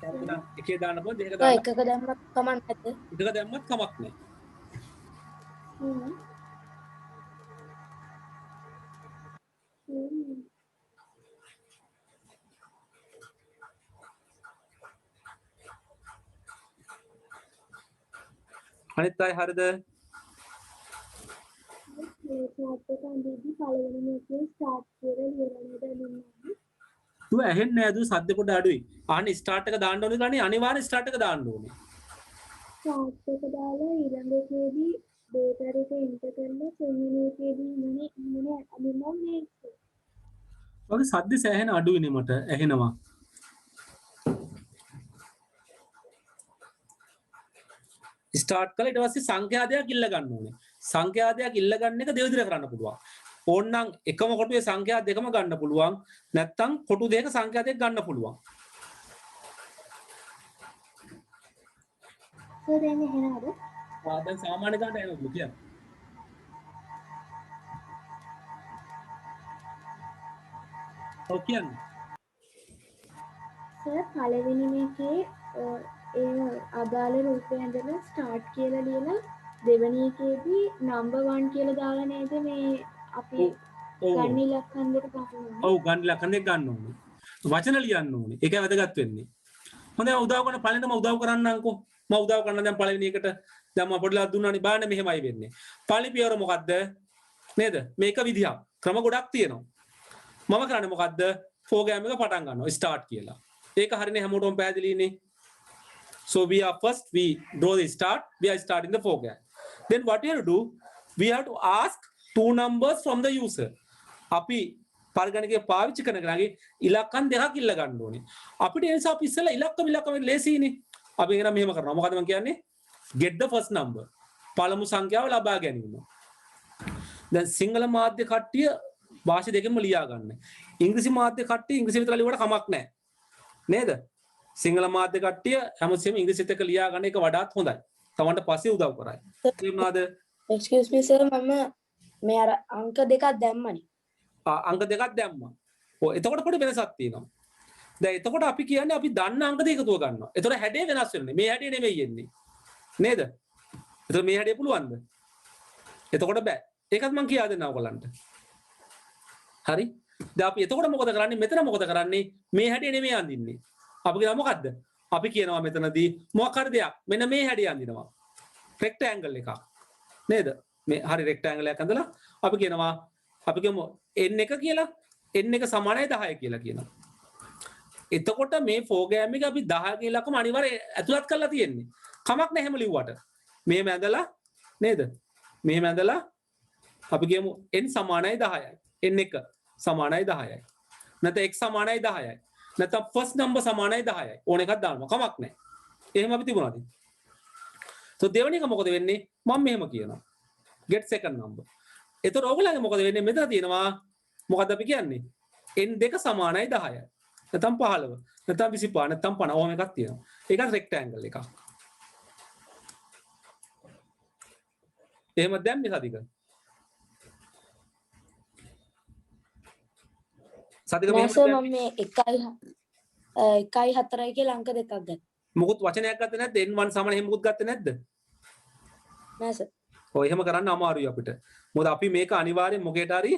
කැමති නම් එකේ දාන්න පුළුවන් දෙකක දාන්න. එකක දැම්මත් කමක් නැද්ද? එකක දැම්මත් කමක් නැහැ. අනිත් අය හරිද? තු ඇහෙන්නේ නැහැ දු සද්ද පොඩ අඩුයි. අහන්නේ ස්ටාර්ට් එක දාන්න ඕනේ ගානේ අනිවාර්යෙන් ස්ටාර්ට් එක දාන්න ඕනේ. ස්ටාර්ට් එක දාලා ඊළඟ එකේදී data එක enter කරලා සෙමිනි එකේදී මොනේ අදින්නම් මේ ඔගේ සද්ද සෑහෙන අඩුයිනේ මට ඇහෙනවා. ස්ටාර්ට් කළා ඊට පස්සේ සංඛ්‍යාදයක් ඉල්ල ගන්න ඕනේ. සංඛ්‍යාදයක් ඉල්ල ගන්න එක දෙවිදිහට කරන්න පුළුවන්. ඕන්නම් එකම කොටුවේ සංඛ්‍යා දෙකම ගන්න පුළුවන්. නැත්නම් කොටු දෙක සංඛ්‍යා දෙක ගන්න පුළුවන්. සර් දැන් එහෙනවද? දැන් සාමාන්‍ය ගන්න එනවා කියන්නේ. ඔව් කියන්නේ. සර් පළවෙනි මේකේ ඒ අදාළ රූපය ඇඳලා ස්ටාර්ට් කියලා ලියලා දෙවෙනි එකේදී නම්බර් 1 කියලා දාලා නේද මේ අපි ගන්න ඉලක්කම් දෙක ගන්න. ඔව් ගන්න ඉලක්කම් දෙක ගන්න ඕනේ. වචන ලියන්න ඕනේ. ඒකයි වැදගත් වෙන්නේ. හොඳයි උදව් කරන පළවෙනිට මම උදව් කරන්නම්කෝ. මම උදව් කරන්න දැන් පළවෙනි එකට දැන් මම පොඩ්ඩක් දුන්නානේ බලන්න මෙහෙමයි වෙන්නේ. පළවෙනි පියවර මොකද්ද? නේද? මේක විදිහක්. ක්‍රම ගොඩක් තියෙනවා. මම කරන්නේ මොකද්ද? ප්‍රෝග්‍රෑම් එක පටන් ගන්නවා ස්ටාර්ට් කියලා. ඒක හරිනේ හැමෝටම පැහැදිලිනේ. So we are first we draw the start. We are starting the program. Then what we have to do? We have to ask two numbers from the user. අපි පරිගණකයේ පාවිච්චි කරන කෙනාගේ ඉලක්කම් දෙකක් ඉල්ල ගන්න ඕනේ. අපිට ඒ නිසා අපි ඉස්සෙල්ලා ඉලක්කම ලේසියිනේ. අපි එනවා මෙහෙම කරනවා. මොකද මම කියන්නේ? Get the first number. පළමු සංඛ්‍යාව ලබා ගැනීම. දැන් සිංහල මාධ්‍ය කට්ටිය භාෂා දෙකෙන්ම ලියා ගන්න. ඉංග්‍රීසි මාධ්‍ය කට්ටිය ඉංග්‍රීසි විතර ලියුවට කමක් නැහැ. නේද? සිංහල මාධ්‍ය කට්ටිය හැමතිස්සෙම ඉංග්‍රීසිත් එක්ක ලියා ගන්න එක වඩාත් හොඳයි. තමන්ට පස්සේ උදව් කරයි. තේරුණාද? excuse me sir මම මේ අර අංක දෙකක් දැම්මනේ. අංක දෙකක් දැම්මා. ඔව් එතකොට පොඩි වෙනසක් තියෙනවා. දැන් එතකොට අපි කියන්නේ අපි දන්න අංක දෙක එකතුව ගන්නවා. එතකොට හැඩේ වෙනස් වෙන්නේ. මේ හැඩේ නෙමෙයි එන්නේ. නේද? එතකොට මේ හැඩේ පුළුවන්ද? එතකොට බෑ. ඒකත් මම කියා දෙන්නම් ඔයගලන්ට. හරි? දැන් අපි එතකොට මොකද කරන්නේ? මෙතන මොකද කරන්නේ? මේ හැඩේ නෙමෙයි අඳින්නේ. අපි කියනවා මොකද්ද? අපි කියනවා මෙතනදී මොකක් හරි දෙයක් මෙන්න මේ හැඩය අඳිනවා. රෙක්ටැන්ගල් එකක්. නේද? මේ හරි රෙක්ටැන්ගල් එකක් අඳලා අපි කියනවා අපි කියමු n එක කියලා n එක සමානයි 10 කියලා කියනවා. එතකොට මේ ප්‍රෝග්‍රෑම් එක අපි 10 කියලාකම අනිවාර්යයෙන් ඇතුළත් කරලා තියෙන්නේ. කමක් නැහැ හැම ලිව්වට. මෙහෙම ඇඳලා නේද? මෙහෙම ඇඳලා අපි කියමු n සමානයි 10යි. n එක සමානයි 10යි. නැත්නම් x සමානයි 10යි. නැත්නම් ෆස්ට් නම්බර් සමානයි 10යි. ඕන එකක් දානවා. කමක් නැහැ. එහෙම අපි තිබුණාද? so දෙවෙනි එක මොකද වෙන්නේ? මම මෙහෙම කියනවා. get second number. එතකොට ඔයගොල්ලන්ගේ මොකද වෙන්නේ? මෙතන තියෙනවා මොකද්ද අපි කියන්නේ? n දෙක සමානයි 10යි. නැත්නම් 15. නැත්නම් 25 නැත්නම් 50 ඕම එකක් තියෙනවා. ඒකත් රෙක්ටැන්ගල් එකක්. එහෙම දැම්මේ සදික. සදික මම මේ 1.4 කියලා අංක දෙකක් ගත්තා. මොකුත් වචනයක් ගත්තේ නැද්ද? n1 සමාන එහෙම මොකුත් ගත්තේ නැද්ද? නෑ සර්. ඔය එහෙම කරන්න අමාරුයි අපිට. මොකද අපි මේක අනිවාර්යෙන් මොකේට හරි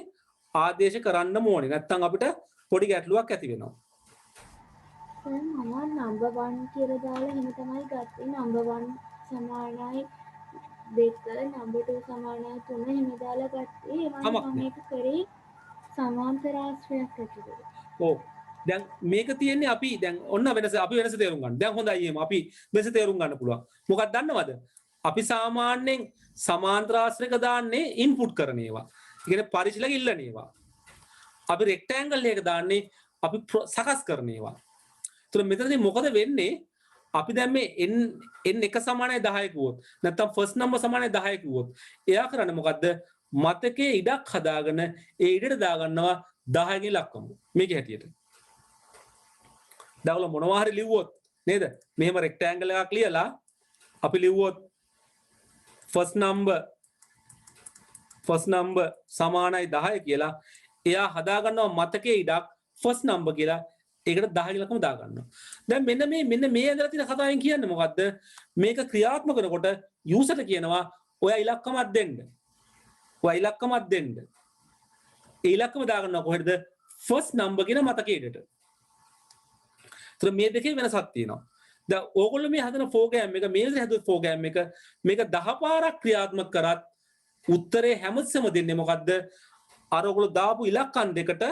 ආදේශ කරන්න ඕනේ. නැත්නම් අපිට පොඩි ගැටලුවක් ඇති වෙනවා. සර් මම නම්බර් 1 කියලා දාලා එහෙම තමයි ගත්තේ. නම්බර් 1 සමානයි 2 නම්බර් 2 සමානයි 3 එහෙම දාලා ගත්තේ. ඒ වගේ මම මේක කරේ සමාන්තර ආශ්‍රයයක් ඇතුළේ. ඔව්. දැන් මේක තියෙන්නේ අපි දැන් ඔන්න වෙනස අපි වෙනස තේරුම් ගන්න. දැන් හොඳයි එහෙම අපි වෙනස තේරුම් ගන්න පුළුවන්. මොකක්ද දන්නවද? අපි සාමාන්‍යයෙන් සමාන්තර ආශ්‍රයක දාන්නේ ඉන්පුට් කරන ඒවා. ඒ කියන්නේ පරිශීලක ඉල්ලන ඒවා. අපි රෙක්ටැන්ගල් එක දාන්නේ අපි සකස් කරන ඒවා. ඒතර මෙතනදී මොකද වෙන්නේ? අපි දැන් මේ n එක සමානයි 10 කිව්වොත් නැත්නම් ෆස්ට් නම්බර් සමානයි 10 කිව්වොත් එයා කරන්නේ මොකද්ද? මතකයේ ඉඩක් හදාගෙන ඒ ඉඩට දාගන්නවා 10 ගේ ඉලක්කම. මේකේ හැටියට. දැන් මොනවා හරි ලිව්වොත් නේද? මෙහෙම රෙක්ටැන්ගල් එකක් ලියලා අපි ලිව්වොත් ෆස්ට් නම්බර් සමානයි 10 කියලා එයා හදාගන්නවා මතකයේ ඉඩක් ෆස්ට් නම්බර් කියලා ඒකට 10 ඉලක්කම දාගන්නවා. දැන් මෙන්න මේ ඇඳලා තියෙන කතාවෙන් කියන්නේ මොකද්ද? මේක ක්‍රියාත්මක කරනකොට යූසර්ට කියනවා ඔයා ඉලක්කමක් දෙන්න. ඔයා ඉලක්කමක් දෙන්න. ඒ ඉලක්කම දාගන්නවා කොහෙද? ෆස්ට් නම්බර් කියන මතකයේට. ඒතර මේ දෙකේ වෙනසක් තියෙනවා. දැන් ඕගොල්ලෝ මේ හදන ප්‍රෝග්‍රෑම් එක මේ විදිහට හදුවත් ප්‍රෝග්‍රෑම් එක මේක 10 පාරක් ක්‍රියාත්මක කරත් උත්තරේ හැමතිස්සම දෙන්නේ මොකද්ද? අර ඔයගොල්ලෝ දාපු ඉලක්කම් දෙකට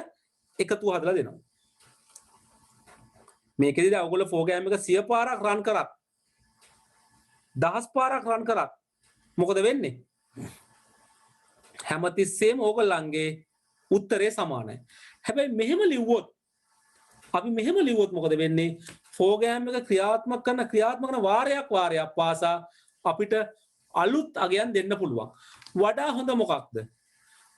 එකතු හදලා දෙනවා. මේකෙදි දැන් ඔයගොල්ලෝ ප්‍රෝග්‍රෑම් එක 100 පාරක් රන් කරත් 10 පාරක් රන් කරත් මොකද වෙන්නේ? හැමතිස්සෙම ඕගොල්ලන්ගේ උත්තරේ සමානයි. හැබැයි මෙහෙම ලිව්වොත් මොකද වෙන්නේ? ප්‍රෝග්‍රෑම් එක ක්‍රියාත්මක කරන වාරයක් පාසා අපිට අලුත් අගයන් දෙන්න පුළුවන්. වඩා හොඳ මොකක්ද?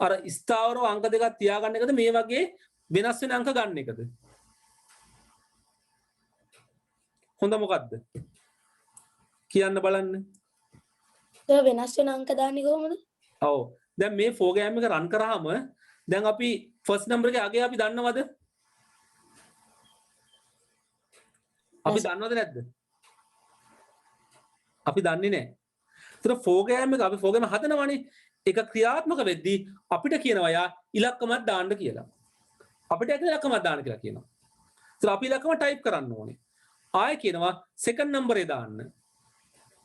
අර ස්ථාවරව අංක දෙකක් තියාගන්න එකද මේ වගේ වෙනස් වෙන අංක ගන්න එකද? හොඳ මොකක්ද? කියන්න බලන්න. වෙනස් වෙන අංක දාන්නේ කොහොමද? ඔව්. දැන් මේ ප්‍රෝග්‍රෑම් එක රන් කරාම දැන් අපි ෆස්ට් නම්බර් එකේ අගය අපි දන්නවද? අපි දන්නවද නැද්ද? අපි දන්නේ නැහැ. ඒතර ප්‍රෝග්‍රෑම් එක අපි ප්‍රෝග්‍රෑම් හදනවානේ. ඒක ක්‍රියාත්මක වෙද්දී අපිට කියනවා යා ඉලක්කමක් දාන්න කියලා. අපිට ඒක ඉලක්කමක් දාන්න කියලා කියනවා. ඒතර අපි ඉලක්කම ටයිප් කරන්න ඕනේ. ආයෙ කියනවා සෙකන්ඩ් නම්බරේ දාන්න.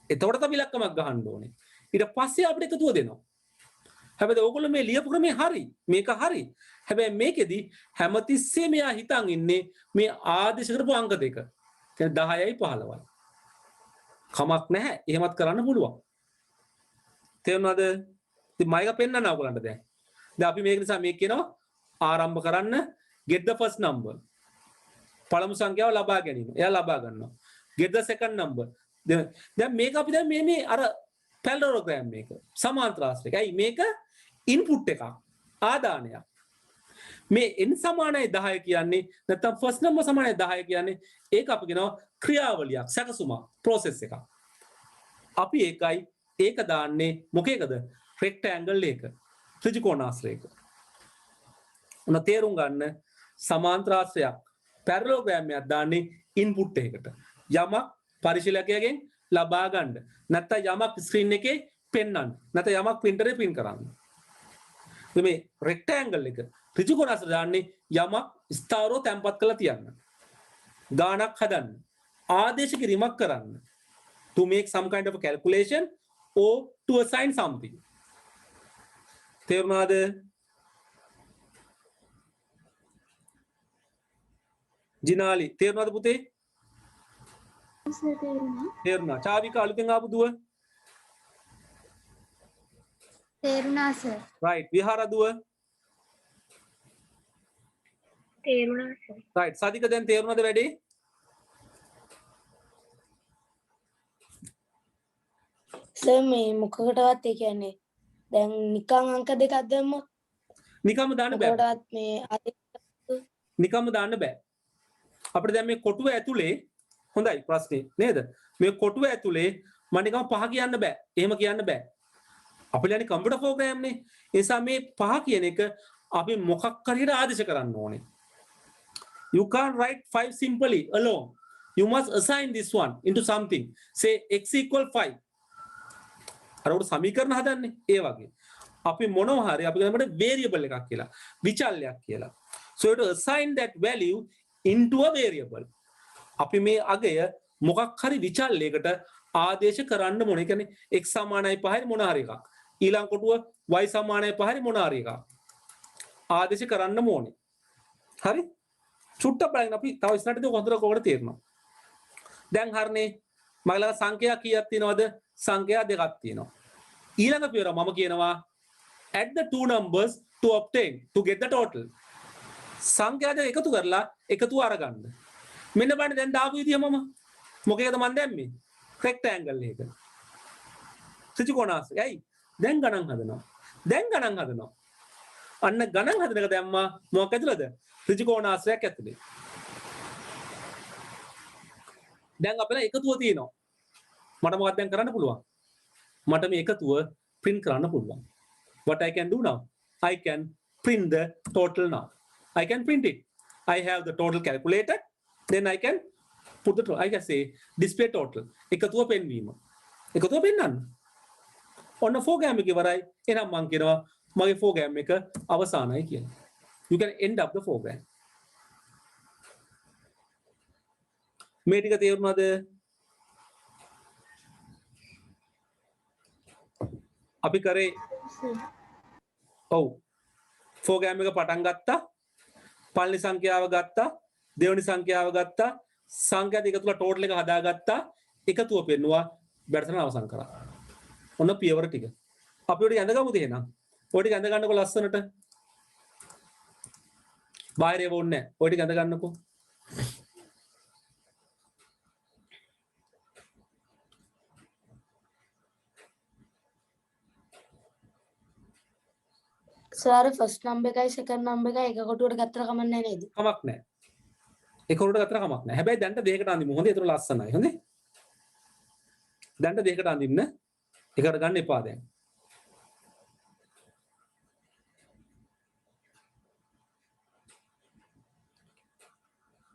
එතකොට තමයි ඉලක්කමක් ගහන්න ඕනේ. ඊට පස්සේ අපිට එකතුව දෙනවා. හැබැයි ඕගොල්ලෝ මේ ලියපු ක්‍රමේ හරි. මේක හරි. හැබැයි මේකෙදි හැමතිස්සෙම මෙයා හිතන් ඉන්නේ මේ ආදේශ කරපු අංක දෙක. කියන්නේ 10යි 15යි. කමක් නැහැ. එහෙමත් කරන්න පුළුවන්. තේරුණාද? ඉතින් මම එක පෙන්නන්න ඕගොල්ලන්ට දැන්. දැන් අපි මේක නිසා මේක කියනවා ආරම්භ කරන්න get the first number. පළමු සංඛ්‍යාව ලබා ගැනීම. එයා ලබා ගන්නවා. get the second number. දැන් මේක අපි දැන් මේ අර පැරලලෝග්‍රෑම් මේක සමාන්තර ආශ්‍රයක. ඇයි මේක ඉන්පුට් එකක් ආදානයක්. මේ n සමානයි 10 කියන්නේ නැත්නම් ෆස්ට් නම්බර් සමානයි 10 කියන්නේ ඒක අපි කියනවා ක්‍රියාවලියක් සැකසුමක් process එකක්. අපි ඒක දාන්නේ මොකේකද? රෙක්ටැන්ගල් එක. ත්‍රිකෝණාශ්‍රයක. උන තේරුම් ගන්න සමාන්තර ආශ්‍රයක් පැරලලෝග්‍රෑම් එකක් දාන්නේ ඉන්පුට් එකකට. යමක් පරිශීලකයාගෙන් ලබා ගන්න. නැත්නම් යමක් ස්ක්‍රීන් එකේ පෙන්වන්න. නැත්නම් යමක් printer එකේ print කරන්න. මේ රෙක්ටැන්ගල් එක ත්‍රිකෝණාශ්‍රය දාන්නේ යමක් ස්ථාවරව තැම්පත් කරලා තියන්න. ගාණක් හදන්න. ආදේශ කිරීමක් කරන්න. To make some kind of a calculation or to assign something. තේරුණාද? ජිනාලි තේරුණාද පුතේ? තේරුණා. චාවික අලුතෙන් ආපු දුව? තේරුණා සර්. right. විහාර දුව? තේරුණා සර්. right. සාදික දැන් තේරුණාද වැඩේ? සර් මේ මොකකටවත් ඒ කියන්නේ දැන් නිකන් අංක දෙකක් දැම්මොත් නිකම්ම දාන්න බෑ. මොකටවත් මේ නිකම්ම දාන්න බෑ. අපිට දැන් මේ කොටුව ඇතුලේ හොඳයි ප්‍රශ්නේ නේද? මේ කොටුව ඇතුලේ මම නිකම් 5 කියන්න බෑ. එහෙම කියන්න බෑ. අපිට යන්නේ කම්පියුටර් ප්‍රෝග්‍රෑම් නේ. ඒ නිසා මේ 5 කියන එක අපි මොකක් හරියට ආදේශ කරන්න ඕනේ. You can't write 5 simply alone. You must assign this one into something. Say x equal 5. අර උඩ සමීකරණ හදන්නේ ඒ වගේ. අපි මොනවා හරි අපි කියනකොට variable එකක් කියලා. විචල්යක් කියලා. So you have to assign that value into a variable. අපි මේ අගය මොකක් හරි විචල්යකට ආදේශ කරන්න ඕනේ. කියන්නේ x සමානයි 5යි මොන හරි එකක්. ඊළඟ කොටුව y සමානයි 5යි මොන හරි එකක්. ආදේශ කරන්න ඕනේ. හරි? චුට්ටක් බලන්න අපි තව ඉස්සරහටදී හොඳට කොහොමද තේරෙනවා. දැන් හරිනේ මගලක සංඛ්‍යා කීයක් තියෙනවද? සංඛ්‍යා දෙකක් තියෙනවා. ඊළඟ පියවර මම කියනවා add the two numbers to get the total. සංඛ්‍යා දෙක එකතු කරලා එකතුව අරගන්න. මෙන්න බලන්න දැන් දාපු විදිය මම මොකේද මන් දැම්මේ රෙක්ටැන්ගල් එක ත්‍රිකෝණාසය ඇයි දැන් ගණන් හදනවා අන්න ගණන් හදන එක දැම්මා මොකක් ඇතුළද ත්‍රිකෝණාශ්‍රයක් ඇතුලේ දැන් අපිට එකතුව තියෙනවා මට මොකක්ද දැන් කරන්න පුළුවන් මට මේ එකතුව print කරන්න පුළුවන් what I can do now I can print the total now I can print it I have the total calculated then I can put the I can say display total එකතුව පෙන්වීම එකතුව පෙන්වන්න ඔන්න program එක ඉවරයි එහෙනම් මම කියනවා මගේ program එක අවසానයි කියලා you can end up the program මේ ටික තේරුණාද අපි කරේ ඔව් program එක පටන් ගත්තා පළවෙනි සංඛ්‍යාව ගත්තා දෙවෙනි සංඛ්‍යාව ගත්තා සංඛ්‍යා දෙක තුල ටෝටල් එක හදාගත්තා එකතුව පෙන්නුවා වැඩසටහන අවසන් කරා ඔන්න පියවර ටික අපි ඔය ටික ඇඳගමුද එහෙනම් ඔය ටික ඇඳ ගන්නකො ලස්සනට බාහිර ඒව ඕනේ නැහැ ඔය ටික ඇඳ ගන්නකො සර් ෆස්ට් නම්බර් එකයි සෙකන්ඩ් නම්බර් එකයි එක කොටුවට ගත්තට කමක් නැහැ නේද? කමක් නැහැ. එක කොටුවට ගත්තට කමක් නැහැ. හැබැයි දැන්ට දෙයකට අඳිමු. හොඳේ ඒතර ලස්සනයි. හොඳේ. දැන්ට දෙයකට අඳින්න. එකට ගන්න එපා දැන්.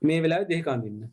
මේ වෙලාවේ දෙයක අඳින්න.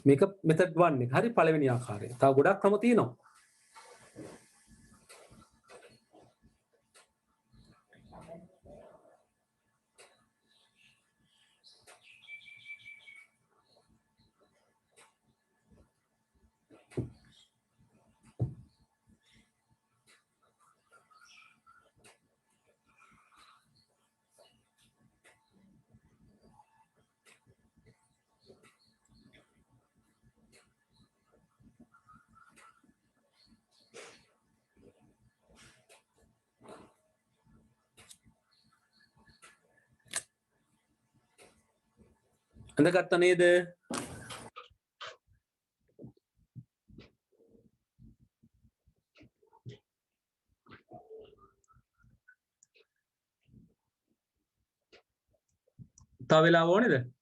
මේක method 1 එක. හරි පළවෙනි ආකාරය. තව ගොඩක් ක්‍රම තියෙනවා. අඳගත්ත නේද? තව වෙලාව ඕනේද?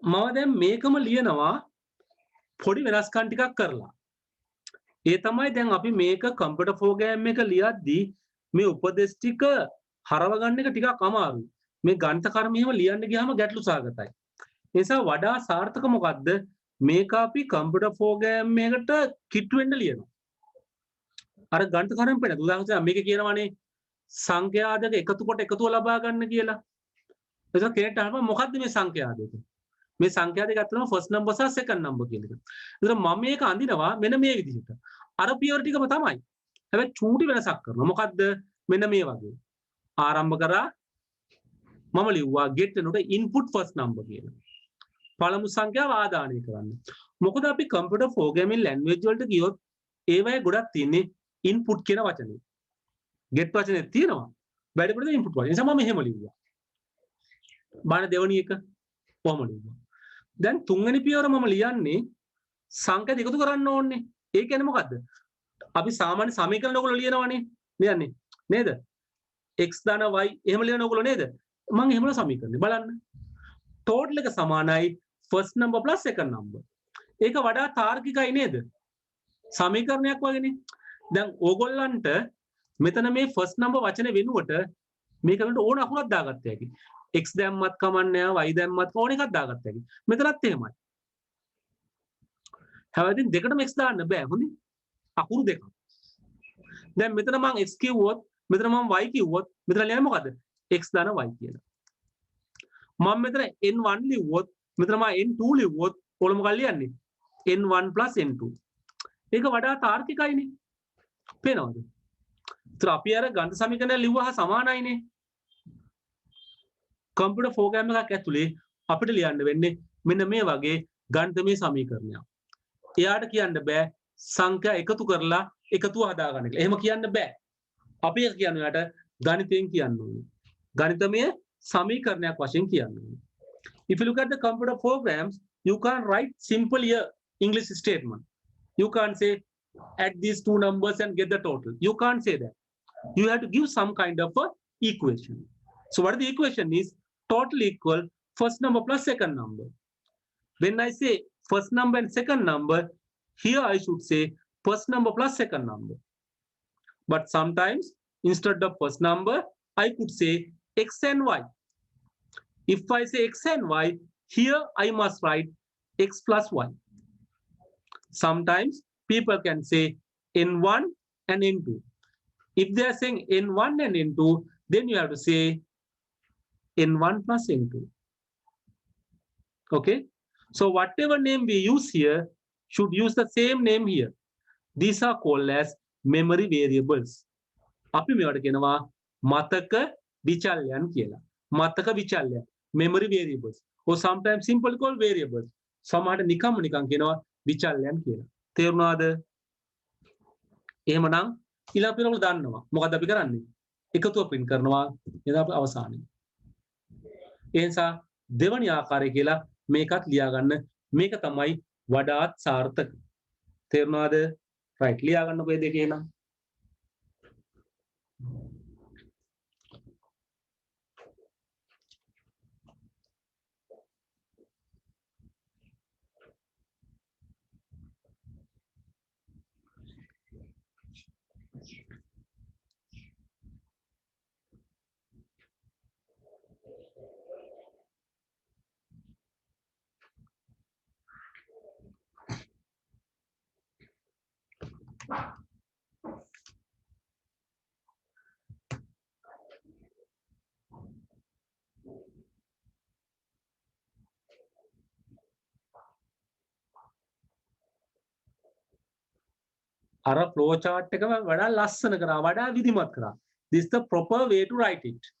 මම දැන් මේකම ලියනවා පොඩි වෙනස්කම් ටිකක් කරලා. ඒ තමයි දැන් අපි මේක කම්පියුටර් ප්‍රෝග්‍රෑම් එක ලියද්දී මේ උපදේශ ටික හරව ගන්න එක ටිකක් අමාරුයි. මේ ගණිත කර්ම එහෙම ලියන්න ගියාම ගැටලු සහගතයි. ඒ නිසා වඩා සාර්ථක මොකද්ද? මේක අපි කම්පියුටර් ප්‍රෝග්‍රෑම් එකකට කිට්ටු වෙන්න ලියනවා. අර ගණිත කර්ම පෙන්නන උදාහරණයක් මේක කියනවානේ සංඛ්‍යා දෙක එකතු කොට එකතුව ලබා ගන්න කියලා. ඒක කෙනෙක්ට අහනවා මොකද්ද මේ සංඛ්‍යා දෙක? මේ සංඛ්‍යා දෙක අතරම ෆස්ට් නම්බර් සහ සෙකන්ඩ් නම්බර් කියන එක. ඒතර මම මේක අඳිනවා මෙන්න මේ විදිහට. අර පියවර ටිකම තමයි. හැබැයි චූටි වෙනසක් කරනවා. මොකද්ද? මෙන්න මේ වගේ. ආරම්භ කරා මම ලිව්වා get එනකොට input first number කියලා. පළමු සංඛ්‍යාව ආදානය කරන්න. මොකද අපි computer programming language වලට ගියොත් ඒවයේ ගොඩක් තියෙන්නේ input කියන වචනේ. get වචනේ තියෙනවා. වැඩිපුරද input වචනේ. ඒ නිසා මම එහෙම ලිව්වා. බාන දෙවණි එක කොහොම ලිව්වා. දැන් තුන්වෙනි පියවර මම ලියන්නේ සංඛ්‍යා දෙක එකතු කරන්න ඕනේ. ඒ කියන්නේ මොකද්ද? අපි සාමාන්‍ය සමීකරණ ඔයගොල්ලෝ ලියනවනේ. ලියන්නේ නේද? x ධන y එහෙම ලියන ඔයගොල්ලෝ නේද? මම එහෙම සමීකරණේ බලන්න. total එක සමානයි first number plus second number. ඒක වඩා තාර්කිකයි නේද? සමීකරණයක් වගේනේ. දැන් ඕගොල්ලන්ට මෙතන මේ first number වචනේ වෙනුවට මේක වෙනට ඕන අකුරක් දාගත්ත හැකි. x දැම්මත් කමන්නේ y දැම්මත් ඕන එකක් දාගත්ත හැකි. මෙතනත් එහෙමයි. හැබැයි දෙකටම x දාන්න බෑ. හොඳයි. අකුරු දෙකක්. දැන් මෙතන මම x කිව්වොත් මෙතන මම y කිව්වොත් මෙතන ලියන්නේ මොකද්ද? x දාන y කියලා. මම මෙතන n1 ලිව්වොත් මෙතන මම n2 ලිව්වොත් ඔයාලා මොකක්ද ලියන්නේ? n1 n2. ඒක වඩා තාර්කිකයිනේ. පේනවද? ඒතර අපි අර ගණිත සමීකරණ ලිව්වා සමානයිනේ. කම්පියුටර් ප්‍රෝග්‍රෑම් එකක් ඇතුලේ අපිට ලියන්න වෙන්නේ මෙන්න මේ වගේ ගණිතමය සමීකරණයක්. එයාට කියන්න බෑ සංඛ්‍යා එකතු කරලා එකතුව හදාගන්න කියලා. එහෙම කියන්න බෑ. අපි ඒක කියන්නේ යාට ගණිතයෙන් කියන්න ඕනේ. ගණිතමය සමීකරණයක් වශයෙන් කියන්න ඕනේ. If you look at the computer programs, you can't write simple here English statement. You can't say add these two numbers and get the total. You can't say that. You have to give some kind of a equation. So what the equation is? Total equal first number plus second number. When I say first number and second number, here I should say first number plus second number. But sometimes instead of first number, I could say x and y. If I say x and y, here I must write x plus y. Sometimes people can say n1 and n2. If they are saying n1 and n2, then you have to say n1 plus n2. Okay? So whatever name we use here should use the same name here. These are called as memory variables. අපි මේවට කියනවා මතක විචල්‍යයන් කියලා. මතක විචල්‍ය memory variables. Or sometimes simply called variables. සමහරට නිකම්ම නිකන් කියනවා විචල්‍යයන් කියලා. තේරුණාද? එහෙමනම් ඊළඟ පියවර දන්නවා. මොකද්ද අපි කරන්නේ? එකතුව print කරනවා එදා අවසානයේ. ඒ නිසා දෙවනි ආකාරය කියලා මේකත් ලියා ගන්න. මේක තමයි වඩාත් සාර්ථක. තේරුණාද? right ලියා ගන්නකො මේ දෙකේ නම්. අර flow chart එකම වඩා ලස්සන කරා වඩා විධිමත් කරා. This is the proper way to write it.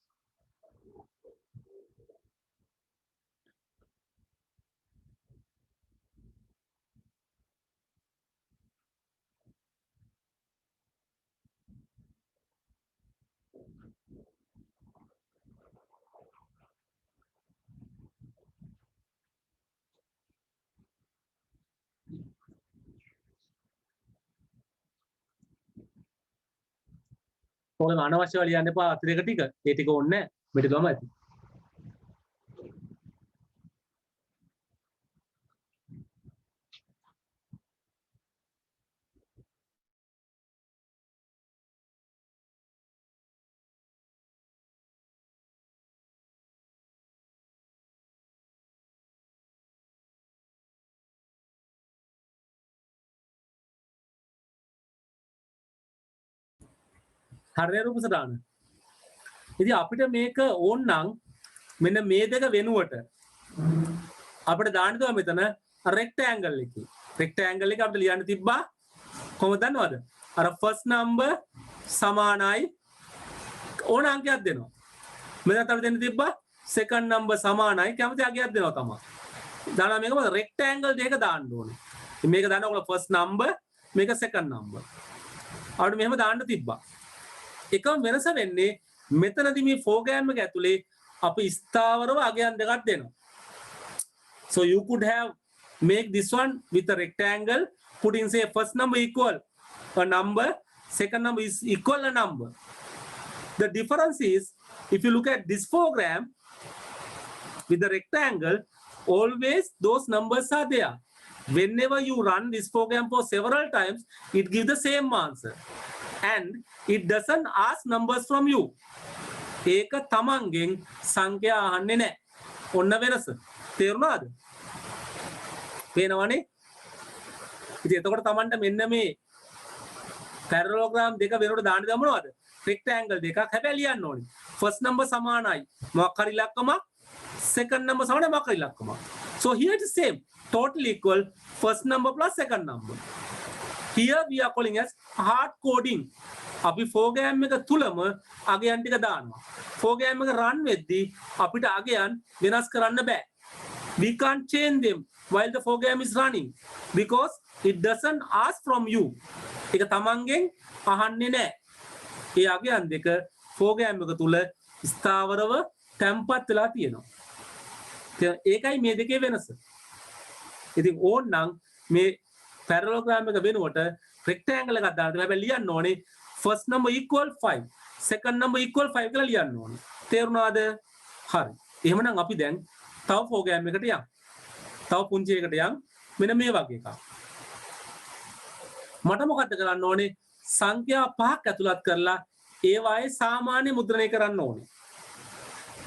ඔයගොල්ලෝ අනවශ්‍යව ලියන්න එපා අතිරේක ටික. ඒ ටික ඕනේ නැහැ. මේ ටිකම ඇති. හරිය රූපසදාන. ඉතින් අපිට මේක ඕන නම් මෙන්න මේ දෙක වෙනුවට අපිට දාන්න දුවා මෙතන rectangle එකේ. rectangle එක අපිට ලියන්න තිබ්බා කොහොමද දන්නවද? අර first number සමානයි ඕන අංකයක් දෙනවා. මෙතනත් අපි දෙන්න තිබ්බා second number සමානයි කැමති අංකයක් දෙනවා තමයි. දානවා මේක මොකද rectangle දෙක දාන්න ඕනේ. මේක දාන්න ඔයගොල්ලෝ first number මේක second number. අපිට මෙහෙම දාන්න තිබ්බා. එකම වෙනස වෙන්නේ මෙතනදී මේ program එක ඇතුලේ අපි ස්ථාවරව අගයන් දෙකක් දෙනවා. So you could have make this one with a rectangle, putting say first number equal a number, second number is equal a number. The difference is if you look at this program with the rectangle, always those numbers are there. Whenever you run this program for several times, it gives the same answer and it doesn't ask numbers from you. ඒක තමන්ගෙන් සංඛ්‍යා අහන්නේ නැහැ. ඔන්න වෙනස. තේරුණාද? පේනවනේ? ඉතින් එතකොට තමන්ට මෙන්න මේ parallelogram දෙක වෙනකොට දාන්න දෙන්න මොනවද? rectangle දෙකක් හැබැයි ලියන්න ඕනේ. first number සමානයි මොකක් හරි ඉලක්කමක්, second number සමානයි මොකක් හරි ඉලක්කමක්. So here it is same, total equal first number plus second number. Here we are calling as hard coding. අපි program එක තුලම අගයන් ටික දානවා. program එක run වෙද්දී අපිට අගයන් වෙනස් කරන්න බෑ. We can't change them while the program is running because it doesn't ask from you. ඒක තමන්ගෙන් අහන්නේ නැහැ. ඒ අගයන් දෙක program එක තුල ස්ථාවරව තැම්පත් වෙලා තියෙනවා. ඒකයි මේ දෙකේ වෙනස. ඉතින් ඕනනම් මේ parallelogram එක වෙනුවට rectangle එකක් දාන්න හැබැයි ලියන්න ඕනේ first number equal 5, second number equal 5 කියලා ලියන්න ඕනේ. තේරුණාද? හරි. එහෙමනම් අපි දැන් තව program එකකට යමු. තව පුංචි එකකට යමු. මෙන්න මේ වගේ එකක්. මට මොකද්ද කරන්න ඕනේ? සංඛ්‍යා පහක් ඇතුළත් කරලා ඒවායේ සාමාන්‍ය මුද්‍රණය කරන්න ඕනේ.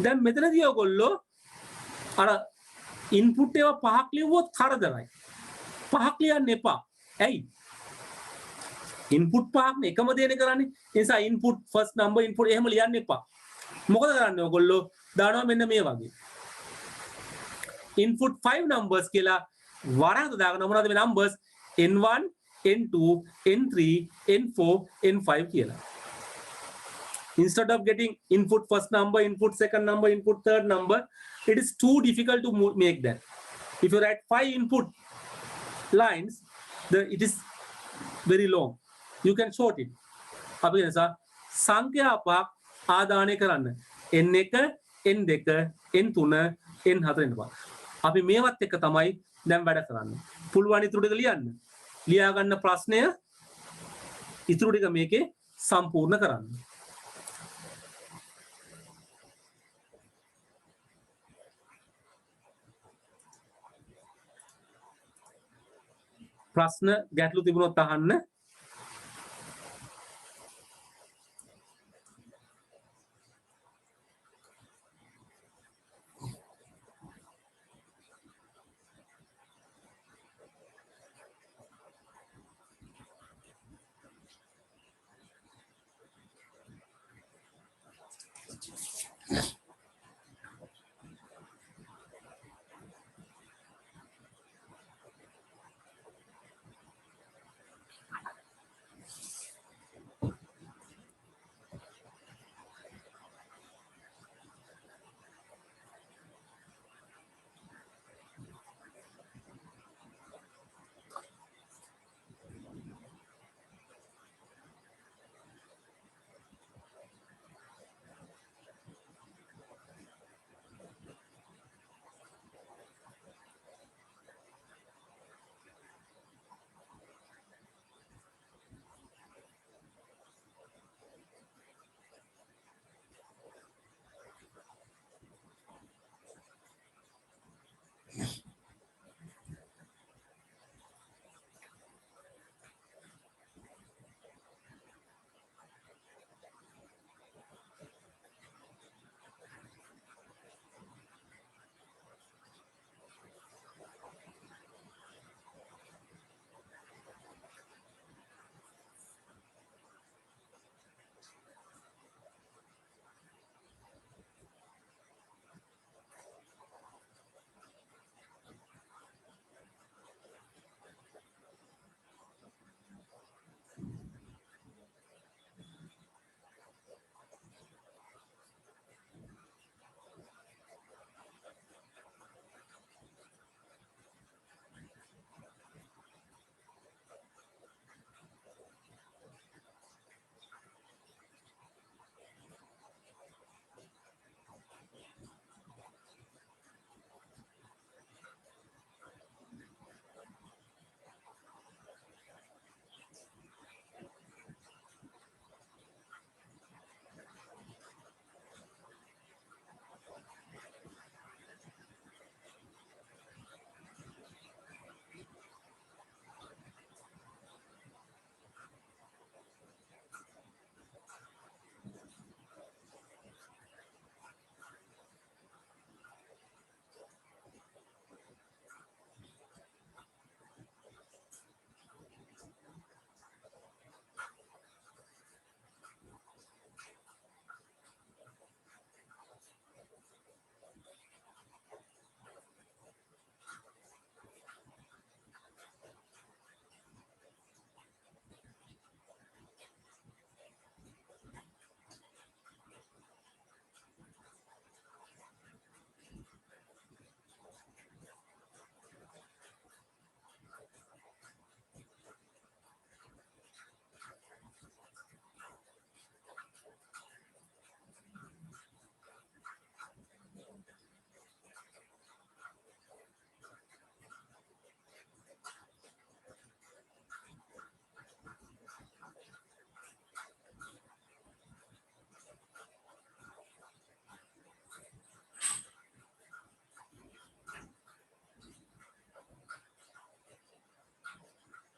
දැන් මෙතනදී ඔයගොල්ලෝ අර ඉන්පුට් ඒවා පහක් ලියුවොත් කරදරයි. පහක් ලියන්න එපා. ඇයි? ඉන්පුට් පහක්නේ එකම දේනේ කරන්නේ. ඒ නිසා ඉන්පුට් ෆස්ට් නම්බර් ඉන්පුට් එහෙම ලියන්න එපා. මොකද කරන්නේ ඔයගොල්ලෝ? දානවා මෙන්න මේ වගේ. ඉන්පුට් 5 numbers කියලා වරහන් දාගෙන මොනවද මේ numbers n1 n2 n3 n4 n5 කියලා. Instead of getting input first number, input second number, input third number, it is too difficult to make that. If you write 5 input lines, it is very long. You can short it. අපි නිසා සංඛ්‍යා පහක් ආදානය කරන්න. n1, n2, n3, n4 එනවා. අපි මේවත් එක තමයි දැන් වැඩ කරන්නේ. පුළුවන් ඉතුරු ටික ලියන්න. ලියා ගන්න ප්‍රශ්නය ඉතුරු ටික මේකේ සම්පූර්ණ කරන්න. ප්‍රශ්න ගැටලු තිබුණොත් අහන්න.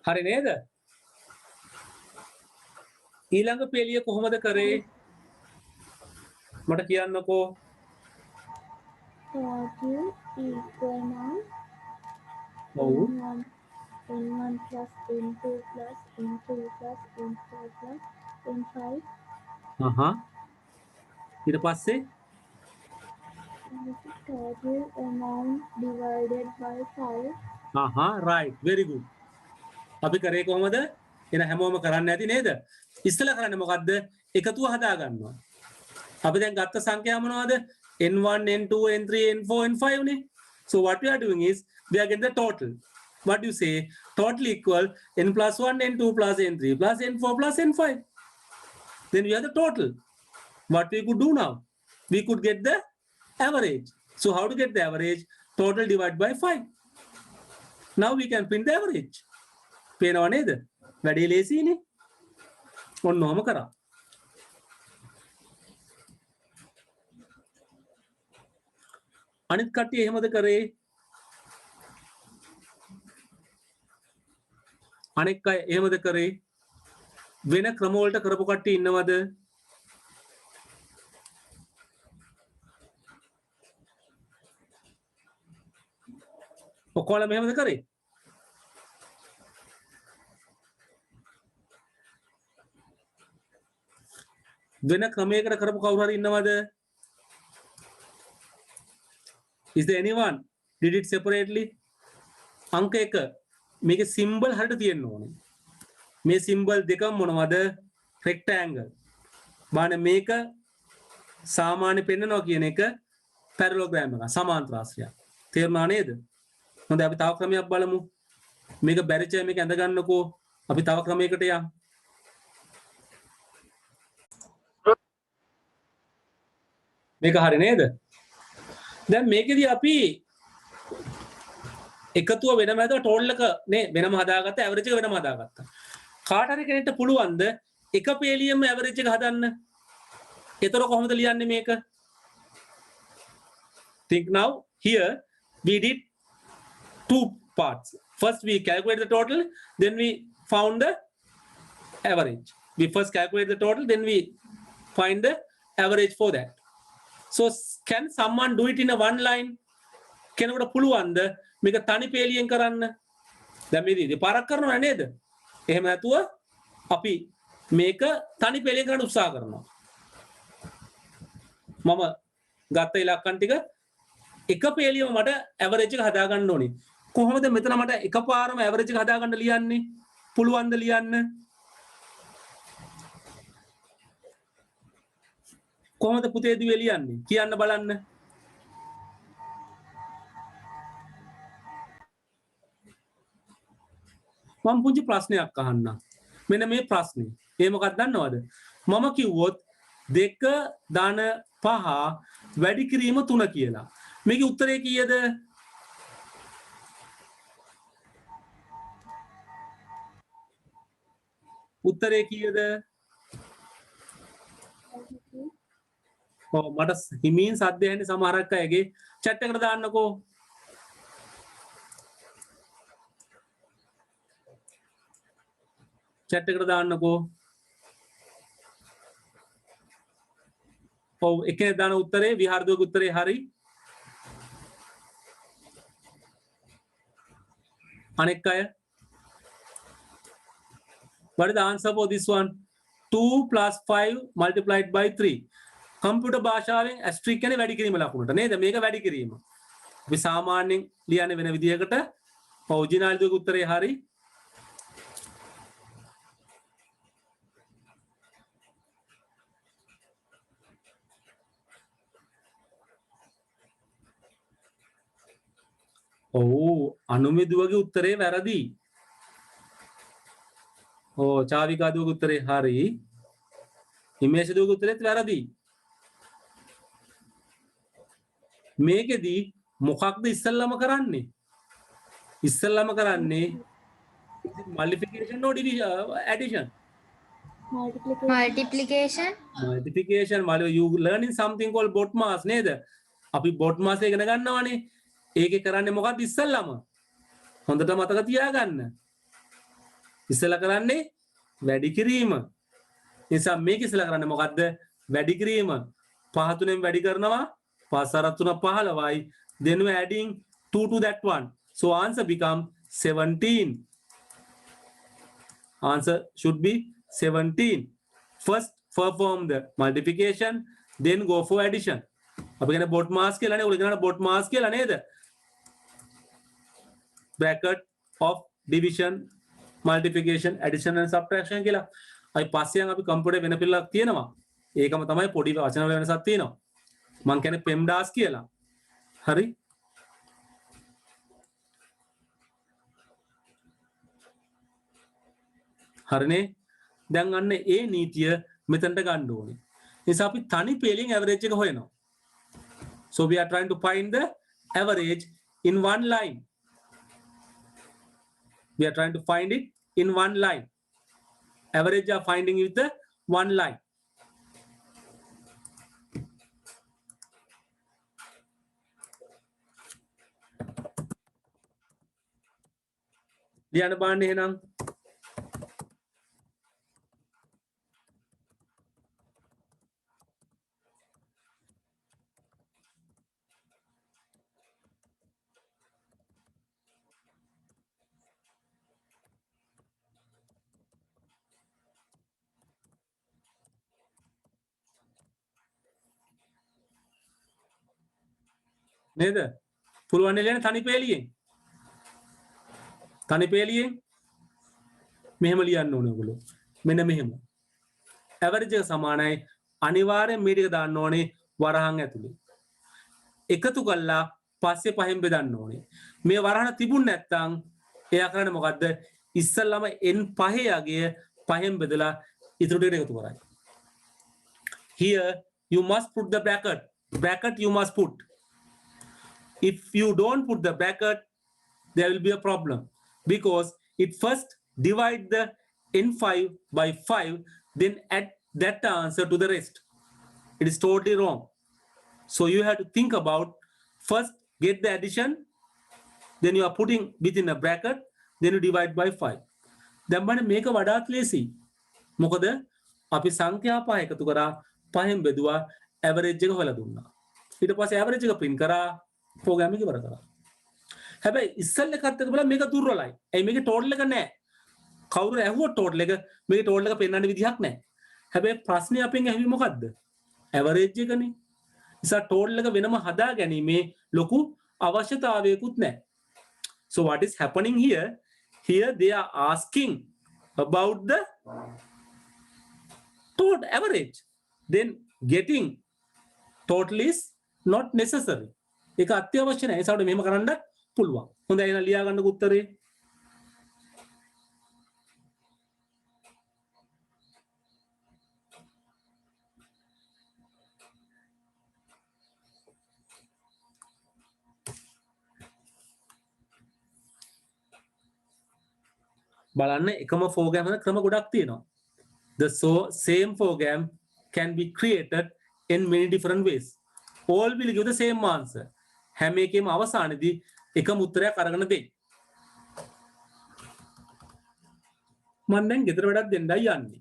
හරි නේද? ඊළඟ පෙළිය කොහොමද කරේ? මට කියන්නකෝ. Total equal now ඔව්. n1 plus n2 plus n3 plus n4 plus n5 ඊට පස්සේ total amount divided by 5. right, very good. අපි කරේ කොහොමද? එන හැමෝම කරන්න ඇති නේද? ඉස්සෙල්ලා කරන්නේ මොකද්ද? එකතුව හදා ගන්නවා. අපි දැන් ගත්ත සංඛ්‍යා මොනවද? n1 n2 n3 n4 n5 නේ. So what we are doing is we are getting the total. What do you say? Total equal n plus 1 n2 plus n3 plus n4 plus n5. Then we have the total. What we could do now? We could get the average. So how to get the average? Total divided by 5. Now we can print the average. පේනව නේද? වැඩේ ලේසියිනේ. ඔන්න ඔහම කරා. අනිත් කට්ටිය එහෙමද කරේ? අනෙක් අය එහෙමද කරේ? වෙන ක්‍රම වලට කරපු කට්ටිය ඉන්නවද? ඔක්කොම එහෙමද කරේ? වෙන ක්‍රමයකට කරපු කවුරු හරි ඉන්නවද? Is there anyone did it separately? අංක 1 මේකේ සිම්බල් හරියට තියෙන්න ඕනේ. මේ සිම්බල් දෙකම මොනවද? rectangle. බාන මේක සාමාන්‍ය පෙන්නනවා කියන එක parallelogram එක සමාන්තරාශ්‍රයක්. තේරුණා නේද? හොඳයි අපි තව ක්‍රමයක් බලමු. මේක බැරිච මේක ඇඳ ගන්නකෝ. අපි තව ක්‍රමයකට යමු. මේක හරි නේද? දැන් මේකෙදි අපි එකතුව වෙනම හදලා ටෝටල් එක නේ වෙනම හදාගත්තා ඇවරේජ් එක වෙනම හදාගත්තා. කාට හරි කෙනෙක්ට පුළුවන්ද එක පේලියෙම ඇවරේජ් එක හදන්න? ඒතර කොහොමද ලියන්නේ මේක? Think now here we did two parts. First we calculate the total, then we found the average. We first calculate the total, then we find the average for that. So can someone do it in a one line? කෙනෙකුට පුළුවන්ද මේක තනි පේලියෙන් කරන්න? දැන් මේ දෙපාරක් කරනව නේද? එහෙම නැතුව අපි මේක තනි පේලියෙන් කරන්න උත්සාහ කරනවා. මම ගත්ත ඉලක්කම් ටික එක පේලියම මට ඇවරේජ් එක හදා ගන්න ඕනේ. කොහොමද මෙතන මට එකපාරම ඇවරේජ් එක හදා ගන්න ලියන්නේ? පුළුවන්ද ලියන්න? කොහොමද පුතේ දුවේ ලියන්නේ? කියන්න බලන්න. මම පුංචි ප්‍රශ්නයක් අහන්නම්. මෙන්න මේ ප්‍රශ්නේ. ඒ මොකක්ද දන්නවද? මම කිව්වොත් 2 ධන 5 වැඩි කිරීම 3 කියලා. මේකේ උත්තරේ කීයද? උත්තරේ කීයද? මට හිමින් සද්ද ඇහෙන්නේ සමහරක් අයගේ chat එකට දාන්නකෝ. chat එකට දාන්නකෝ. ඔව් එකේ දාන උත්තරේ විහාරදුවගේ උත්තරේ හරි. අනෙක් අය what is the answer for this one? 2 plus 5 multiplied by 3. Computer භාෂාවෙන් ඇස්ට්‍රික් කියන්නේ වැඩි කිරීම ලකුණට නේද? මේක වැඩි කිරීම. අපි සාමාන්‍යයෙන් ලියන්නේ වෙන විදිහකට. ඔරිජිනල් දුක උත්තරේ හරි. ඔව් අනුමෙදුවගේ උත්තරේ වැරදි. චාවිකා දුවගේ උත්තරේ හරි. හිමේෂ දුවගේ උත්තරේත් වැරදි. මේකෙදී මොකක්ද ඉස්සෙල්ලාම කරන්නේ? ඉස්සෙල්ලාම කරන්නේ multiplication or addition? Multiplication. Multiplication. You learning something called BODMAS නේද? අපි BODMAS ඉගෙන ගන්නවානේ. ඒකේ කරන්නේ මොකක්ද ඉස්සෙල්ලාම? හොඳට මතක තියාගන්න. ඉස්සෙල්ලා කරන්නේ වැඩි කිරීම. නිසා මේක ඉස්සෙල්ලා කරන්නේ මොකද්ද? වැඩි කිරීම. 5 3ෙන් වැඩි කරනවා 5 4 3 15යි. Then we adding 2 to that one. So answer become 17. Answer should be 17. First perform the multiplication, then go for addition. අපි කියන bot mass කියලා නේ. ඔයගොල්ලෝ කියනවා bot mass කියලා නේද? Bracket of division, multiplication, addition and subtraction කියලා. අපි පස්සෙන් අපි කම්පියුටර් වෙන පිළිලක් තියෙනවා. ඒකම තමයි පොඩි වචන වෙනසක් තියෙනවා. මම කියන්නේ PEMDAS කියලා. හරි? හරිනේ? දැන් අන්න ඒ නීතිය මෙතනට ගන්න ඕනේ. නිසා අපි තනි පේලින් average එක හොයනවා. So we are trying to find the average in one line. We are trying to find it in one line. Average are finding with the one line. ලියන්න බලන්න එහෙනම්. නේද? පුළුවන් ලියන්න තනි පේලියෙන්. තනි පේලියෙන් මෙහෙම ලියන්න ඕනේ ඔයගොල්ලෝ. මෙන්න මෙහෙම. ඇවරේජ් එක සමානයි අනිවාර්යෙන් මේ ටික දාන්න ඕනේ වරහන් ඇතුලේ. එකතු කළා පස්සේ පහෙන් බෙදන්න ඕනේ. මේ වරහන තිබුණ නැත්නම් එයා කරන්නේ මොකද්ද? ඉස්සල්ලාම n5 යගේ පහෙන් බෙදලා ඉතුරු ටිකට එකතු කරයි. Here you must put the bracket. Bracket you must put. If you don't put the bracket, there will be a problem because it first divide the n5 by 5, then add that answer to the rest. It is totally wrong. So you have to think about first get the addition, then you are putting within a bracket, then you divide by 5. දැන් බලන්න මේක වඩාත් ලේසි. මොකද අපි සංඛ්‍යා පහ එකතු කරා පහෙන් බෙදුවා ඇවරේජ් එක හොයලා දුන්නා. ඊට පස්සේ ඇවරේජ් එක print කරා ප්‍රෝග්‍රෑම් එක ඉවර කරා. හැබැයි ඉස්සෙල්ල එකත් එක බලන්න මේක දුර්වලයි. ඇයි මේකේ ටෝටල් එක නැහැ. කවුරු ඇහුවොත් ටෝටල් එක මේකේ ටෝටල් එක පෙන්වන්න විදිහක් නැහැ. හැබැයි ප්‍රශ්නේ අපෙන් ඇහුවේ මොකද්ද? ඇවරේජ් එකනේ. නිසා ටෝටල් එක වෙනම හදා ගැනීමේ ලොකු අවශ්‍යතාවයකුත් නැහැ. So what is happening here? Here they are asking about the total average. Then getting total is not necessary. ඒක අත්‍යවශ්‍ය නැහැ. ඒසාවට මෙහෙම කරන්නත් පුළුවන්. හොඳයි එහෙනම් ලියා ගන්නකො උත්තරේ. බලන්න එකම program එක ක්‍රම ගොඩක් තියෙනවා. The same program can be created in many different ways. All will give the same answer. හැම එකේම අවසානයේදී එකම උත්තරයක් අරගෙන දෙයි. මම දැන් ගෙදර වැඩක් දෙන්නයි යන්නේ.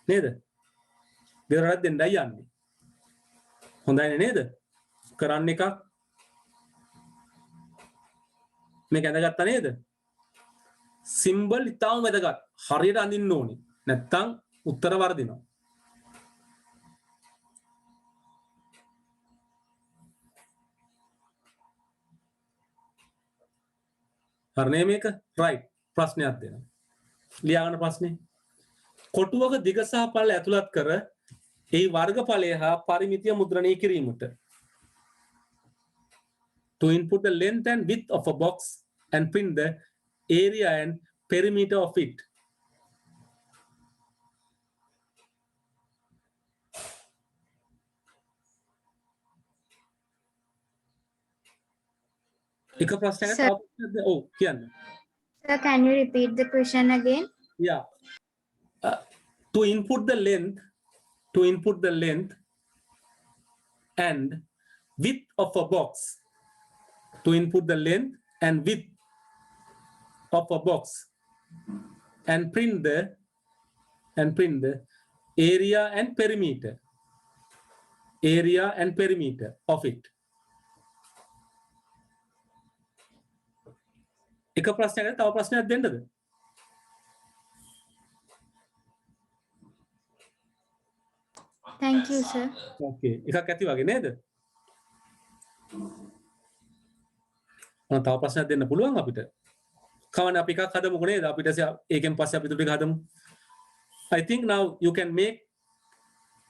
නේද? ගෙදර වැඩක් දෙන්නයි යන්නේ. හොඳයිනේ නේද? කරන්න එකක්. මේක ඇඳගත්තා නේද? සිම්බල් ඉතාම වැදගත්. හරියට අඳින්න ඕනේ. නැත්තම් උත්තර වර්ධිනවා. හරිනේ මේක? රයිට්. ප්‍රශ්නයක් දෙනවා. ලියා ගන්න ප්‍රශ්නේ. කොටුවක දිග සහ පළල ඇතුළත් කර එහි වර්ගඵලය හා පරිමිතිය මුද්‍රණය කිරීමට. To input the length and width of a box and print the area and perimeter of it. එක ප්‍රශ්නයක් Sir. ඔව් කියන්න. Sir, can you repeat the question again? Yeah. To input the length and width of a box. To input the length and width of a box and print the area and perimeter of it. එක ප්‍රශ්නයකට තව ප්‍රශ්නයක් දෙන්නද? Thank you, sir. Okay. එකක් ඇති වගේ නේද? තව ප්‍රශ්නයක් දෙන්න පුළුවන් අපිට. කවන්න අපි එකක් හදමුකෝ නේද? අපිට ඒකෙන් පස්සේ අපි ටික හදමු. I think now you can make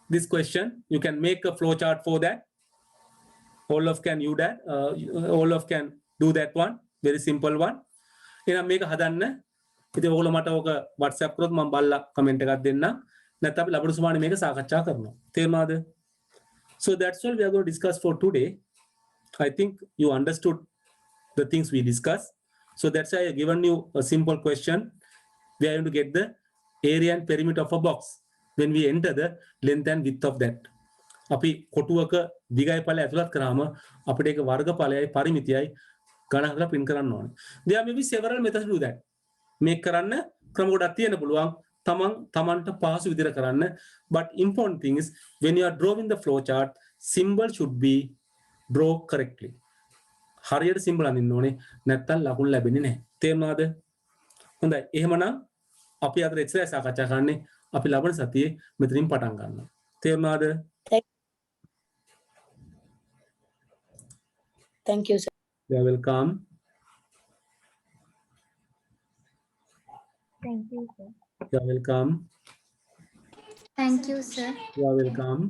this question. You can make a flow chart for that. All of can you that. All of can do that one. Very simple one. එහෙනම් මේක හදන්න. ඉතින් ඔයගොල්ලෝ මට ඕක WhatsApp කරොත් මම බලලා කමෙන්ට් එකක් දෙන්නම්. නැත්නම් අපි ලබන සුමානේ මේක සාකච්ඡා කරනවා. තේරුණාද? So that's all we are going to discuss for today. I think you understood the things we discussed. So that's why I have given you a simple question. We are going to get the area and perimeter of a box when we enter the length and width of that. අපි කොටුවක දිගයි පළල ඇතුළත් කරාම අපිට ඒක වර්ගඵලයයි පරිමිතියයි ගණන් කරලා print කරන්න ඕනේ. There may be several methods to do that. මේක කරන්න ක්‍රම ගොඩක් තියෙන්න පුළුවන්. තමන්ට පහසු විදිහට කරන්න. But important thing is when you are drawing the flow chart, symbol should be draw correctly. හරියට symbol අඳින්න ඕනේ. නැත්තම් ලකුණු ලැබෙන්නේ නැහැ. තේරුණාද? හොඳයි. එහෙමනම් අපි අද එක්ස්රේ සාකච්ඡා කරන්නේ අපි ලබන සතියේ මෙතනින් පටන් ගන්නවා. තේරුණාද? Thank you, sir. You are welcome. Thank you, sir. You are welcome. Thank you, sir. You are welcome.